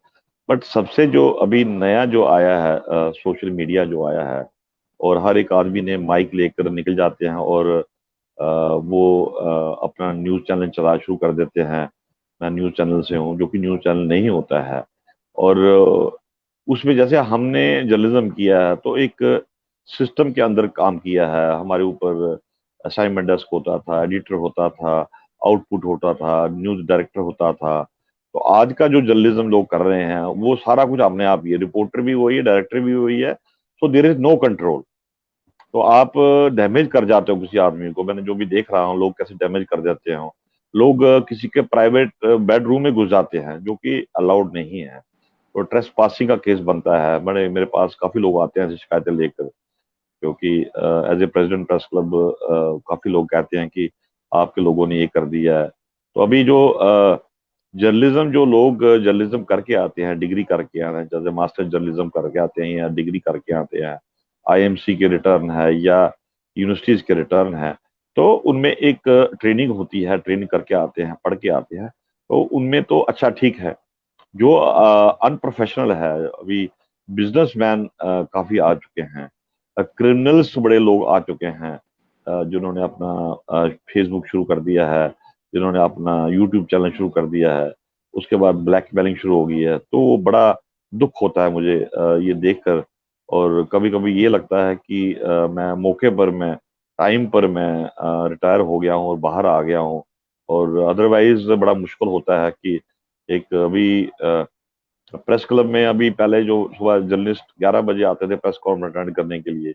बट सबसे जो अभी नया जो आया है, सोशल मीडिया जो आया है, और हर एक आदमी ने माइक लेकर निकल जाते हैं, और वो अपना न्यूज़ चैनल चला शुरू कर देते हैं। मैं न्यूज़ चैनल से हूँ, जो कि न्यूज़ चैनल नहीं होता है। और उसमें जैसे हमने जर्नलिज्म किया है, तो एक सिस्टम के अंदर काम किया है। हमारे ऊपर असाइनमेंट डेस्क होता था, एडिटर होता था, आउटपुट होता था, न्यूज़ डायरेक्टर होता था। तो आज का जो जर्नलिज्म लोग कर रहे हैं, वो सारा कुछ अपने आप ही है, रिपोर्टर भी वही है, डायरेक्टर भी वही है। So there is no control. तो आप डैमेज कर जाते हो किसी आदमी को। मैंने जो भी देख रहा हूँ, लोग कैसे डैमेज कर देते हैं। लोग किसी के प्राइवेट बेडरूम में घुस जाते हैं, जो कि अलाउड नहीं है। तो ट्रेस पासिंग का केस बनता है। बड़े मेरे पास काफी लोग आते हैं ऐसी शिकायतें लेकर, क्योंकि as a president press club काफी लोग कहते हैं कि आपके लोगों ने ये कर दिया है। तो अभी जो जर्नलिज्म, जो लोग जर्नलिज्म करके आते हैं, डिग्री करके आते हैं, जैसे मास्टर जर्नलिज्म करके आते हैं या डिग्री करके आते हैं, आईएमसी के रिटर्न है या यूनिवर्सिटीज के रिटर्न है, तो उनमें एक ट्रेनिंग होती है, ट्रेनिंग करके आते हैं, पढ़ के आते हैं। तो उनमें तो अच्छा ठीक है। जो अनप्रोफेशनल है, अभी बिजनेसमैन काफी आ चुके हैं, क्रिमिनल्स बड़े लोग आ चुके हैं, जिन्होंने अपना फेसबुक शुरू कर दिया है, जिन्होंने अपना यूट्यूब चैनल शुरू कर दिया है। उसके बाद ब्लैकमेलिंग शुरू हो गई है। तो वो बड़ा दुख होता है मुझे ये देखकर। और कभी कभी ये लगता है कि मैं मौके पर, मैं टाइम पर मैं रिटायर हो गया हूँ और बाहर आ गया हूँ। और अदरवाइज बड़ा मुश्किल होता है कि एक अभी प्रेस क्लब में, अभी पहले जो सुबह जर्नलिस्ट 11 बजे आते थे प्रेस कॉन्फ्रेंस अटेंड करने के लिए,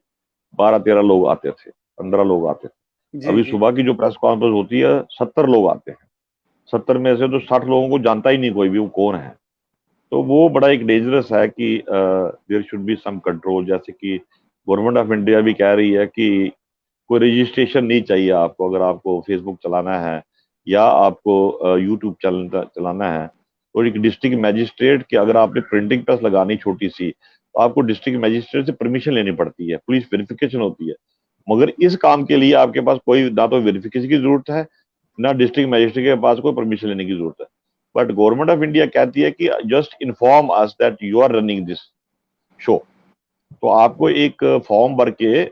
12-13 लोग आते थे, 15 लोग आते थे। जी अभी जी। सुबह की जो प्रेस कॉन्फ्रेंस होती है, 70 लोग आते हैं। 70 में से तो 60 लोगों को जानता ही नहीं कोई भी वो कौन है। तो वो बड़ा एक डेंजरस है कि there should be some control. जैसे कि गवर्नमेंट ऑफ इंडिया भी कह रही है कि कोई रजिस्ट्रेशन नहीं चाहिए आपको, अगर आपको फेसबुक चलाना है या आपको यूट्यूब चलाना है। और एक डिस्ट्रिक्ट मैजिस्ट्रेट की, अगर आपने प्रिंटिंग प्रेस लगानी छोटी सी, तो आपको डिस्ट्रिक्ट मैजिस्ट्रेट से परमिशन लेनी पड़ती है, पुलिस वेरिफिकेशन होती है। मगर इस काम के लिए आपके पास कोई ना तो वेरिफिकेशन की जरूरत है, ना डिस्ट्रिक्ट मैजिस्ट्रेट के पास कोई परमिशन लेने की जरूरत है। बट गवर्नमेंट ऑफ इंडिया कहती है कि just inform us that you are running this show. तो आपको एक फॉर्म भर के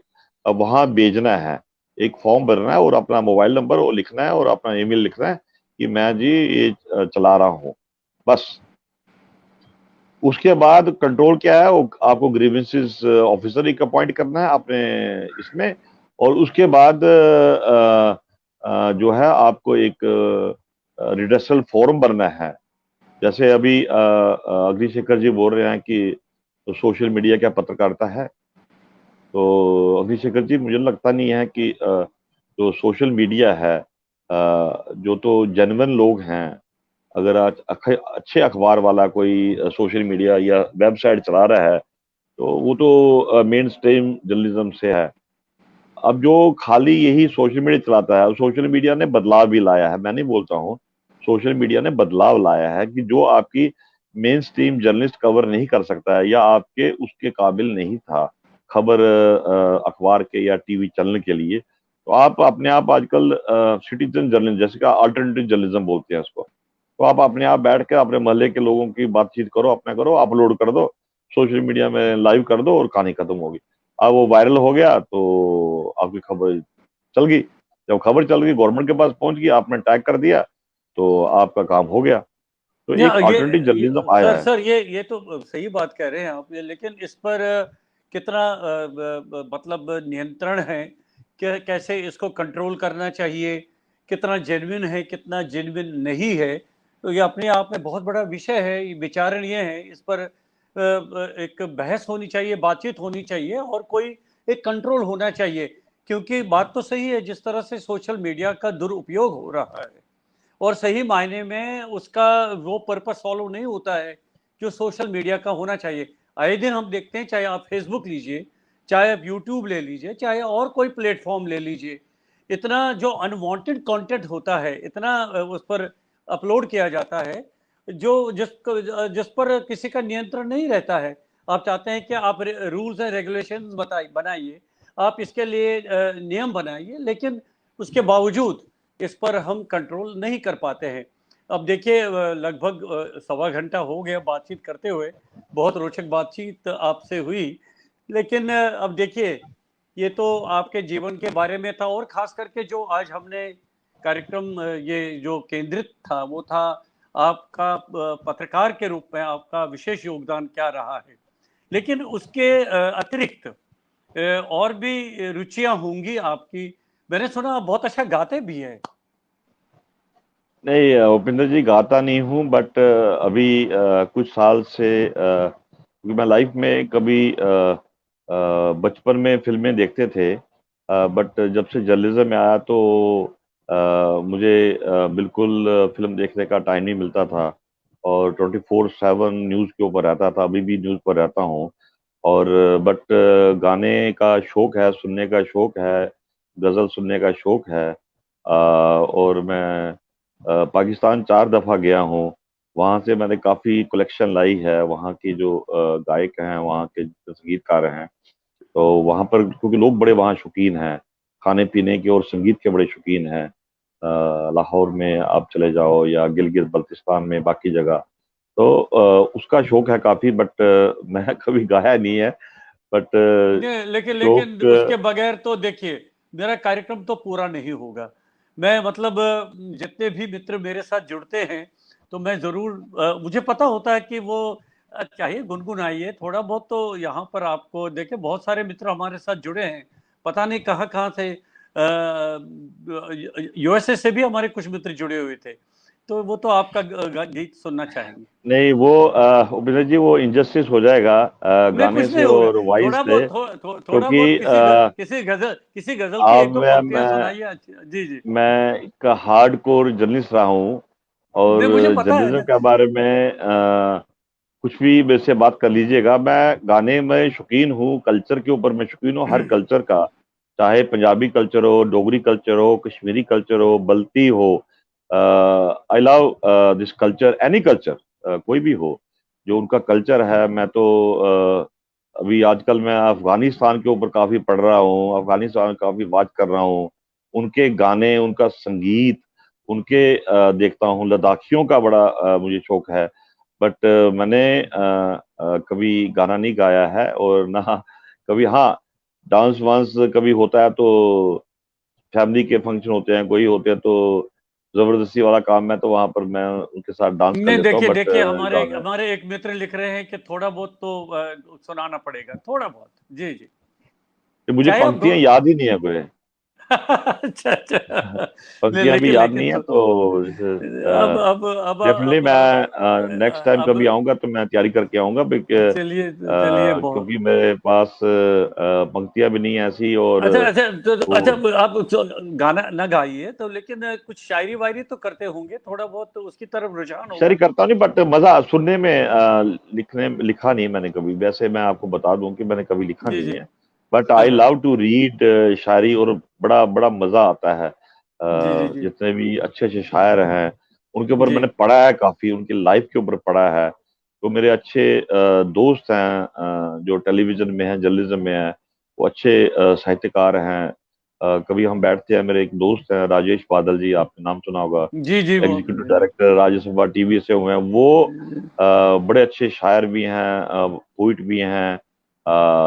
वहां भेजना है, एक फॉर्म भरना है, और अपना मोबाइल नंबर वो लिखना है और अपना ईमेल लिखना है कि मैं जी ये चला रहा हूँ, बस। उसके बाद कंट्रोल क्या है, वो आपको ग्रीवेंसेस ऑफिसर एक अपॉइंट करना है अपने इसमें, और उसके बाद जो है आपको एक रिडर्सल फोरम बनना है। जैसे अभी अग्निशेखर जी बोल रहे हैं कि तो सोशल मीडिया क्या पत्रकारिता है, तो अग्निशेखर जी मुझे लगता नहीं है कि जो सोशल मीडिया है, जो तो जेन्युइन लोग हैं, अगर आज अच्छे अखबार वाला कोई सोशल मीडिया या वेबसाइट चला रहा है, तो वो तो मेन स्ट्रीम जर्नलिज्म से है। अब जो खाली यही सोशल मीडिया चलाता है, सोशल मीडिया ने बदलाव भी लाया है, मैं नहीं बोलता हूँ, सोशल मीडिया ने बदलाव लाया है कि जो आपकी मेन स्ट्रीम जर्नलिस्ट कवर नहीं कर सकता है या आपके उसके काबिल नहीं था खबर अखबार के या टीवी चैनल के लिए, तो आप अपने आप आजकल सिटीजन जर्नलिज्म, जैसे का अल्टरनेटिव जर्नलिज्म बोलते हैं उसको, तो आप अपने आप बैठ के अपने मोहल्ले के लोगों की बातचीत करो, अपना करो, अपलोड कर दो, सोशल मीडिया में लाइव कर दो और कहानी खत्म होगी। अब वो वायरल हो गया तो आपकी खबर चल गई, जब खबर चल गई गवर्नमेंट के पास पहुंच गई, आपने टैग कर दिया, तो आपका काम हो गया। तो या एक अल्टरनेटिव जर्नलिज्म आया सर है। सर ये तो सही बात कह रहे हैं आप, ये लेकिन इस पर कितना मतलब नियंत्रण है, कैसे इसको कंट्रोल करना चाहिए, कितना जेन्युइन है कितना जेन्युइन नहीं है, तो ये अपने आप में बहुत बड़ा विषय है, ये विचारणीय है। इस पर एक बहस होनी चाहिए, बातचीत होनी चाहिए, और कोई एक कंट्रोल होना चाहिए। क्योंकि बात तो सही है, जिस तरह से सोशल मीडिया का दुरुपयोग हो रहा है, और सही मायने में उसका वो पर्पस फॉलो नहीं होता है जो सोशल मीडिया का होना चाहिए। आए दिन हम देखते हैं, चाहे आप फेसबुक लीजिए, चाहे आप यूट्यूब ले लीजिए, चाहे और कोई प्लेटफॉर्म ले लीजिए, इतना जो अनवांटेड कंटेंट होता है, इतना उस पर अपलोड किया जाता है जो जिस पर किसी का नियंत्रण नहीं रहता है। आप चाहते हैं कि आप रूल्स एंड रेगुलेशन बनाइए, आप इसके लिए नियम बनाइए, लेकिन उसके बावजूद इस पर हम कंट्रोल नहीं कर पाते हैं। अब देखिए, लगभग सवा घंटा हो गया बातचीत करते हुए, बहुत रोचक बातचीत आपसे हुई, लेकिन अब देखिए, ये तो आपके जीवन के बारे में था, और खास करके जो आज हमने कार्यक्रम ये जो केंद्रित था वो था आपका पत्रकार के रूप में आपका विशेष योगदान क्या रहा है। लेकिन उसके अतिरिक्त और भी रुचियां होंगी आपकी। मैंने सुना आप बहुत अच्छा गाते भी हैं। नहीं उपिंदर जी, गाता नहीं हूँ, बट अभी कुछ साल से क्योंकि मैं लाइफ में कभी बचपन में फिल्में देखते थे, बट जब से जर्नलिज्म में आया तो मुझे बिल्कुल फिल्म देखने का टाइम नहीं मिलता था, और 24/7 न्यूज़ के ऊपर रहता था, अभी भी न्यूज़ पर रहता हूँ। और बट गाने का शौक है, सुनने का शौक है, गज़ल सुनने का शौक है। और मैं पाकिस्तान 4 दफ़ा गया हूँ, वहाँ से मैंने काफ़ी कलेक्शन लाई है, वहाँ की जो गायक हैं, वहाँ के जो संगीतकार हैं, तो वहाँ पर क्योंकि लोग बड़े वहाँ शौकीन हैं, खाने पीने के और संगीत के बड़े शौकीन हैं। लाहौर में आप चले जाओ या गिलगित बल्तिस्तान में, बाकी जगह, तो उसका शौक है काफ़ी, बट मैं कभी गाया नहीं है, बट लेकिन लेकिन शौक। उसके बगैर तो देखिए, मेरा कार्यक्रम तो पूरा नहीं होगा। मैं मतलब जितने भी मित्र मेरे साथ जुड़ते हैं, तो मैं जरूर मुझे पता होता है कि वो चाहिए गुनगुनाइए थोड़ा बहुत, तो यहाँ पर आपको देखे बहुत सारे मित्र हमारे साथ जुड़े हैं, पता नहीं कहाँ कहाँ से, यूएसए से भी हमारे कुछ मित्र जुड़े हुए थे, तो वो तो आपका गीत सुनना चाहेंगे। नहीं, वो उपेंद्र जी, वो इंजस्टिस हो जाएगा नहीं, गाने कुछ से नहीं होगा। और वॉइस थोड़ा से, बहुत थोड़ा बहुत क्योंकि किसी गजल की एक अब दो पंक्तियां मैं सुनाइए। जी जी। मैं एक हार्ड कोर जर्नलिस्ट रहा हूँ, और नहीं, मुझे पता है जर्नलिज्म ना। के बारे में कुछ भी मेरे से बात कर लीजिएगा। मैं गाने में शौकीन हूँ, कल्चर के ऊपर मैं शौकीन हूँ, हर कल्चर का, चाहे पंजाबी कल्चर हो, डोगरी कल्चर हो, कश्मीरी कल्चर हो, बल्ती हो, I love this culture, any culture, कोई भी हो, जो उनका कल्चर है। मैं तो अभी आजकल मैं अफगानिस्तान के ऊपर काफी पढ़ रहा हूँ, अफगानिस्तान काफी बात कर रहा हूँ, उनके गाने, उनका संगीत, उनके देखता हूँ। लद्दाखियों का बड़ा मुझे शौक है, बट मैंने कभी गाना नहीं गाया है, और ना कभी, हाँ, डांस वांस कभी होता है तो फैमिली के फंक्शन होते हैं, कोई होते हैं तो जबरदस्ती वाला काम है तो वहां पर मैं उनके साथ डांस कर नहीं, लेता हूँ, देखिए बट देखिए, हमारे ज्यादा हमारे एक मित्र लिख रहे हैं कि थोड़ा बहुत तो सुनाना पड़ेगा, थोड़ा बहुत। जी जी। मुझे चाहे आप पंक्तियां याद ही नहीं है कोई। अच्छा अच्छा। नहीं, पंक्तियां भी लेकिन याद लेकिन नहीं है तो तो अब डेफिनेटली मैं नेक्स्ट टाइम अब कभी आऊंगा तो मैं तैयारी करके आऊंगा, चलिए चलिए, बहुत क्योंकि मेरे पास पंक्तियां भी नहीं है ऐसी, और अच्छा अच्छा। अच्छा, वो आप गाना ना गाइए तो, लेकिन कुछ शायरी वायरी तो करते होंगे, थोड़ा बहुत तो उसकी तरफ रुझान शायरी होगा। करता नहीं, बट मजा सुनने में, लिखा नहीं मैंने कभी। वैसे मैं आपको बता दूं कि मैंने कभी लिखा जी नहीं जी। है, बट हाँ आई हाँ। लव टू रीड शायरी, और बड़ा बड़ा मजा आता है। जी जी जी। जितने भी अच्छे अच्छे शायर हैं उनके ऊपर जी मैंने पढ़ा है, काफी उनकी लाइफ के ऊपर पढ़ा है। तो मेरे अच्छे दोस्त हैं जो टेलीविजन में हैं, जर्नलिज्म में हैं, वो अच्छे साहित्यकार हैं। कभी हम बैठते हैं, मेरे एक दोस्त हैं राजेश बादल जी, आपने नाम सुना होगा, जी जी, वो एग्जीक्यूटिव डायरेक्टर राज्यसभा टीवी से हुए हैं वो। बड़े अच्छे शायर भी हैं, पोइट भी हैं,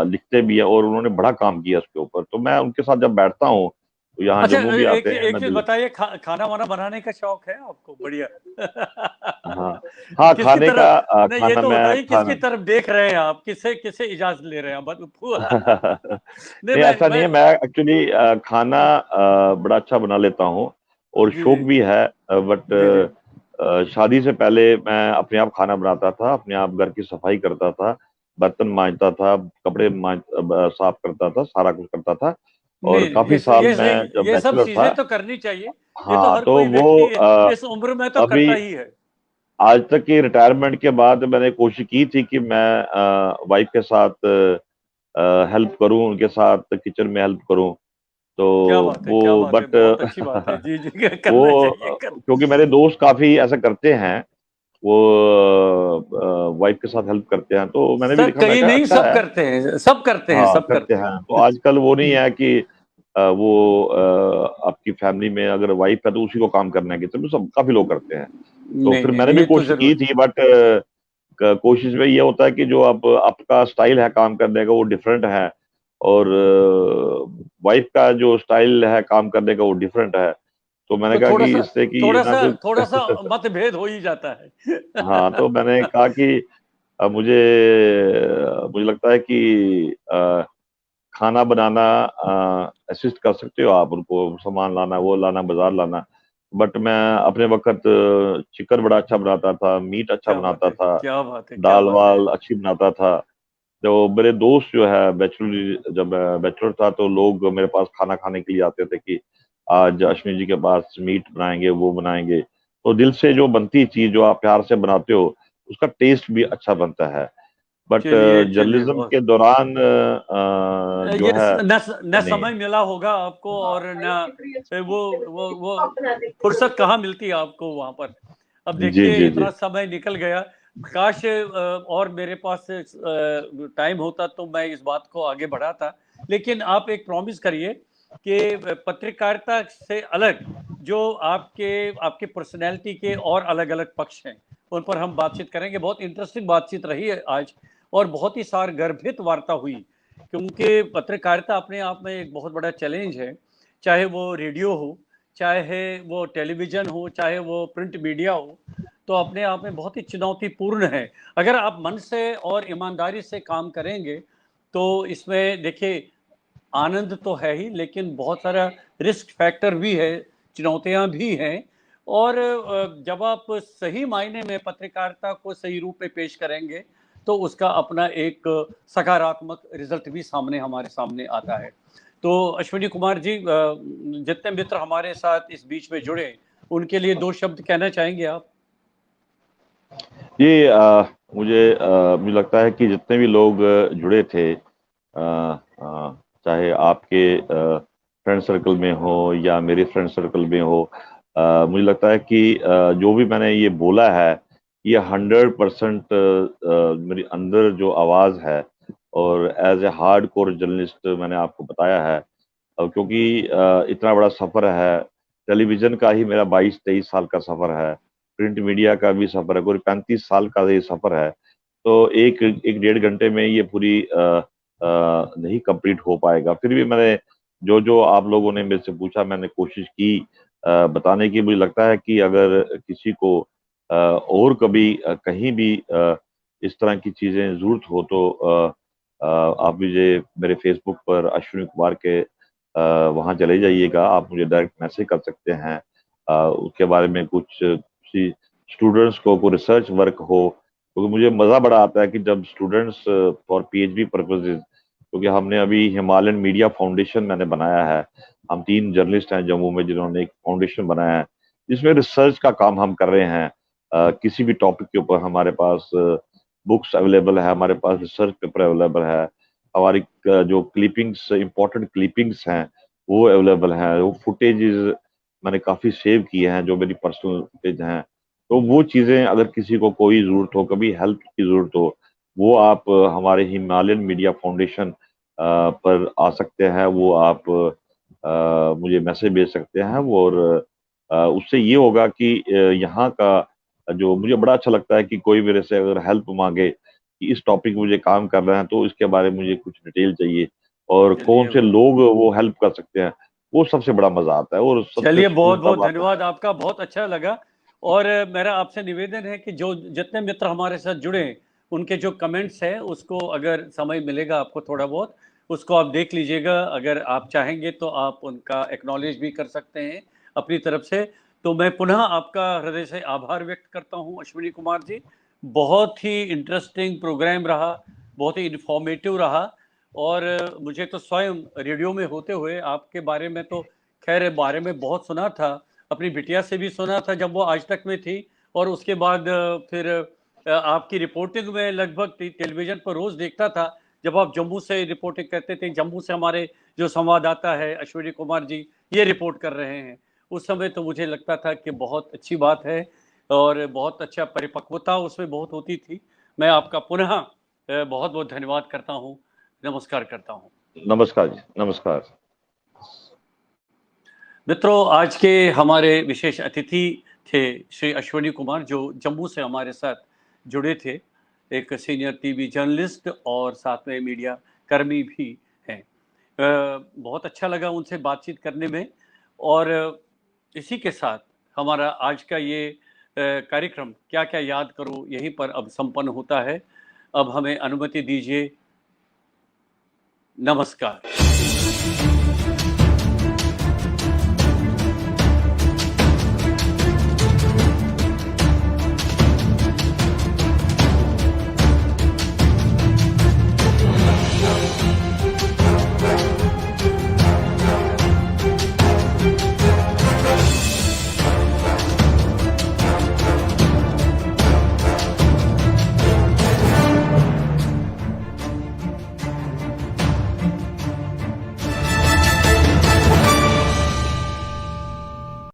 लिखते भी हैं, और उन्होंने बड़ा काम किया उसके ऊपर। तो मैं उनके साथ जब बैठता हूँ तो यहाँ अच्छा, जम्मू भी एक आते हैं, एक मैं चीज दिल। बताइए, खाना वाना बनाने का शौक है आपको? बढ़िया। हाँ, हाँ, किसकी खाने का तरफ? नहीं, ये खाना तो मैं बताइए किसकी खाना तरफ देख रहे हैं आप, किससे किससे इजाजत ले रहे हैं नहीं, नहीं, ऐसा नहीं मैं है। मैं एक्चुअली खाना बड़ा अच्छा बना लेता हूँ, और जी शौक जी भी है, बट जी जी। शादी से पहले मैं अपने आप खाना बनाता था, अपने आप घर की सफाई करता था, बर्तन मांजता था, कपड़े साफ करता था, सारा कुछ करता था। और नहीं, काफी साल मैं जब ये सब बैचलर था। चीजें तो करनी चाहिए। ये तो हाँ, हर तो कोई वो व्यक्ति इस उम्र में तो अभी करता ही है। आज तक की रिटायरमेंट के बाद मैंने कोशिश की थी कि मैं वाइफ के साथ हेल्प करूं, उनके साथ किचन में हेल्प करूं। तो क्या बात है, वो क्या बात है, बट बहुत अच्छी बात है। जी जी, वो करना चाहिए क्योंकि मेरे दोस्त काफी ऐसा करते हैं, वो वाइफ के साथ हेल्प करते हैं, तो मैंने भी सब देखा, मैं कहीं कहा नहीं, अच्छा सब है। करते हैं, सब करते हैं, हाँ, सब करते करते हैं। तो हैं। आजकल वो नहीं है कि वो आपकी फैमिली में अगर वाइफ है तो उसी को काम करना है, कि तो सब काफी लोग करते हैं। तो नहीं फिर नहीं मैंने नहीं, भी ये तो कोशिश की जरूर। थी, बट कोशिश में ये होता है कि जो अब आपका स्टाइल है काम करने का वो डिफरेंट है, और वाइफ का जो स्टाइल है काम करने का वो डिफरेंट है। तो मैंने तो कहा कि इससे कि ये ना कोई थोड़ा सा मतभेद हो ही जाता है। हाँ, तो मैंने कहा कि मुझे लगता है कि खाना बनाना असिस्ट कर सकते हो आप उनको, सामान लाना, वो लाना, बाजार लाना। बट मैं अपने वक्त चिकन बड़ा अच्छा बनाता था, मीट अच्छा क्या बात बनाता है, था, क्या बात है, क्या दाल बात है। वाल अच्छी बनाता था। तो मेरे दोस्त जो है बैचलर, जब मैं बैचलर था तो लोग मेरे पास खाना खाने के लिए आते थे कि आज अश्विनी जी के पास मीट बनाएंगे, वो बनाएंगे। तो दिल से जो बनती चीज जो आप प्यार से बनाते हो उसका टेस्ट भी अच्छा बनता है। बट चलिए चलिए, जर्नलिज्म बहुत के दौरान जो ये है न नहीं। समय मिला होगा आपको, और न वो फुर्सत कहाँ मिलती है आपको वहां पर। अब जी, देखिए, जी, जी। इतना समय निकल गया। काश और मेरे पास टाइम होता तो मैं इस बात को आगे बढ़ाता। लेकिन आप एक प्रॉमिस करिए कि पत्रकारिता से अलग जो आपके आपके पर्सनैलिटी के और अलग अलग पक्ष हैं, उन पर हम बातचीत करेंगे। बहुत इंटरेस्टिंग बातचीत रही है आज, और बहुत ही सारगर्भित वार्ता हुई, क्योंकि पत्रकारिता अपने आप में एक बहुत बड़ा चैलेंज है। चाहे वो रेडियो हो, चाहे वो टेलीविजन हो, चाहे वो प्रिंट मीडिया हो, तो अपने आप में बहुत ही चुनौतीपूर्ण है। अगर आप मन से और ईमानदारी से काम करेंगे तो इसमें देखिए, आनंद तो है ही, लेकिन बहुत सारा रिस्क फैक्टर भी है, चुनौतियां भी हैं। और जब आप सही मायने में पत्रकारिता को सही रूप में पेश करेंगे तो उसका अपना एक सकारात्मक रिजल्ट भी सामने हमारे सामने आता है। तो अश्विनी कुमार जी, जितने मित्र हमारे साथ इस बीच में जुड़े, उनके लिए दो शब्द कहना चाहेंगे आप? ये मुझे लगता है कि जितने भी लोग जुड़े थे, चाहे आपके फ्रेंड सर्कल में हो या मेरे फ्रेंड सर्कल में हो, मुझे लगता है कि जो भी मैंने ये बोला है ये 100% मेरी अंदर जो आवाज़ है, और as a hard core journalist मैंने आपको बताया है। क्योंकि इतना बड़ा सफ़र है, टेलीविज़न का ही मेरा 22-23 साल का सफ़र है, प्रिंट मीडिया का भी सफ़र है, पूरे 35 साल का ये सफ़र है। तो एक 1 डेढ़ घंटे में ये पूरी नहीं कंप्लीट हो पाएगा। फिर भी मैंने जो जो आप लोगों ने मेरे से पूछा मैंने कोशिश की बताने की। मुझे लगता है कि अगर किसी को और कभी कहीं भी इस तरह की चीजें जरूरत हो तो आप मुझे मेरे फेसबुक पर अश्विनी कुमार के वहाँ चले जाइएगा, आप मुझे डायरेक्ट मैसेज कर सकते हैं। उसके बारे में कुछ किसी स्टूडेंट्स को कोई रिसर्च वर्क हो, क्योंकि मुझे मज़ा बड़ा आता है कि जब स्टूडेंट्स फॉर पीएचडी पर्पसेज, क्योंकि हमने अभी हिमालयन मीडिया फाउंडेशन मैंने बनाया है। हम 3 जर्नलिस्ट हैं जम्मू में जिन्होंने एक फाउंडेशन बनाया है जिसमें रिसर्च का काम हम कर रहे हैं। किसी भी टॉपिक के ऊपर हमारे पास बुक्स अवेलेबल है, हमारे पास रिसर्च पेपर अवेलेबल है, हमारी जो क्लिपिंग्स इंपॉर्टेंट क्लिपिंग्स हैं वो अवेलेबल हैं, वो फुटेजेस मैंने काफ़ी सेव किए हैं जो मेरी पर्सनल फुटेज हैं। तो वो चीज़ें अगर किसी को कोई ज़रूरत हो, कभी हेल्प की ज़रूरत हो, वो आप हमारे हिमालयन मीडिया फाउंडेशन पर आ सकते हैं। वो आप मुझे मैसेज भेज सकते हैं वो, और उससे ये होगा कि यहाँ का जो मुझे बड़ा अच्छा लगता है कि कोई मेरे से अगर हेल्प मांगे कि इस टॉपिक में मुझे काम कर रहे हैं तो इसके बारे में मुझे कुछ डिटेल चाहिए और कौन चलिए, से लोग वो हेल्प कर सकते हैं, वो सबसे बड़ा मजा आता है और सबसे चलिए, सुकून बहुत बहुत तब आता धन्यवाद आपका, बहुत अच्छा लगा। और मेरा आपसे निवेदन है कि जो जितने मित्र हमारे साथ जुड़े हैं, उनके जो कमेंट्स हैं उसको अगर समय मिलेगा आपको थोड़ा बहुत, उसको आप देख लीजिएगा। अगर आप चाहेंगे तो आप उनका एक्नॉलेज भी कर सकते हैं अपनी तरफ से। तो मैं पुनः आपका हृदय से आभार व्यक्त करता हूं अश्विनी कुमार जी। बहुत ही इंटरेस्टिंग प्रोग्राम रहा, बहुत ही इंफॉर्मेटिव रहा। और मुझे तो स्वयं रेडियो में होते हुए आपके बारे में तो खैर बारे में बहुत सुना था, अपनी बिटिया से भी सुना था जब वो आज तक में थी। और उसके बाद फिर आपकी रिपोर्टिंग में लगभग टेलीविजन पर रोज देखता था जब आप जम्मू से रिपोर्टिंग करते थे। जम्मू से हमारे जो संवाददाता है अश्विनी कुमार जी, ये रिपोर्ट कर रहे हैं। उस समय तो मुझे लगता था कि बहुत अच्छी बात है और बहुत अच्छा परिपक्वता उसमें बहुत होती थी। मैं आपका पुनः बहुत बहुत धन्यवाद करता हूँ, नमस्कार करता हूँ। नमस्कार जी, नमस्कार। मित्रों, आज के हमारे विशेष अतिथि थे श्री अश्विनी कुमार, जो जम्मू से हमारे साथ जुड़े थे। एक सीनियर टीवी जर्नलिस्ट और साथ में मीडिया कर्मी भी हैं। बहुत अच्छा लगा उनसे बातचीत करने में। और इसी के साथ हमारा आज का ये कार्यक्रम क्या क्या याद करो यहीं पर अब संपन्न होता है। अब हमें अनुमति दीजिए। नमस्कार।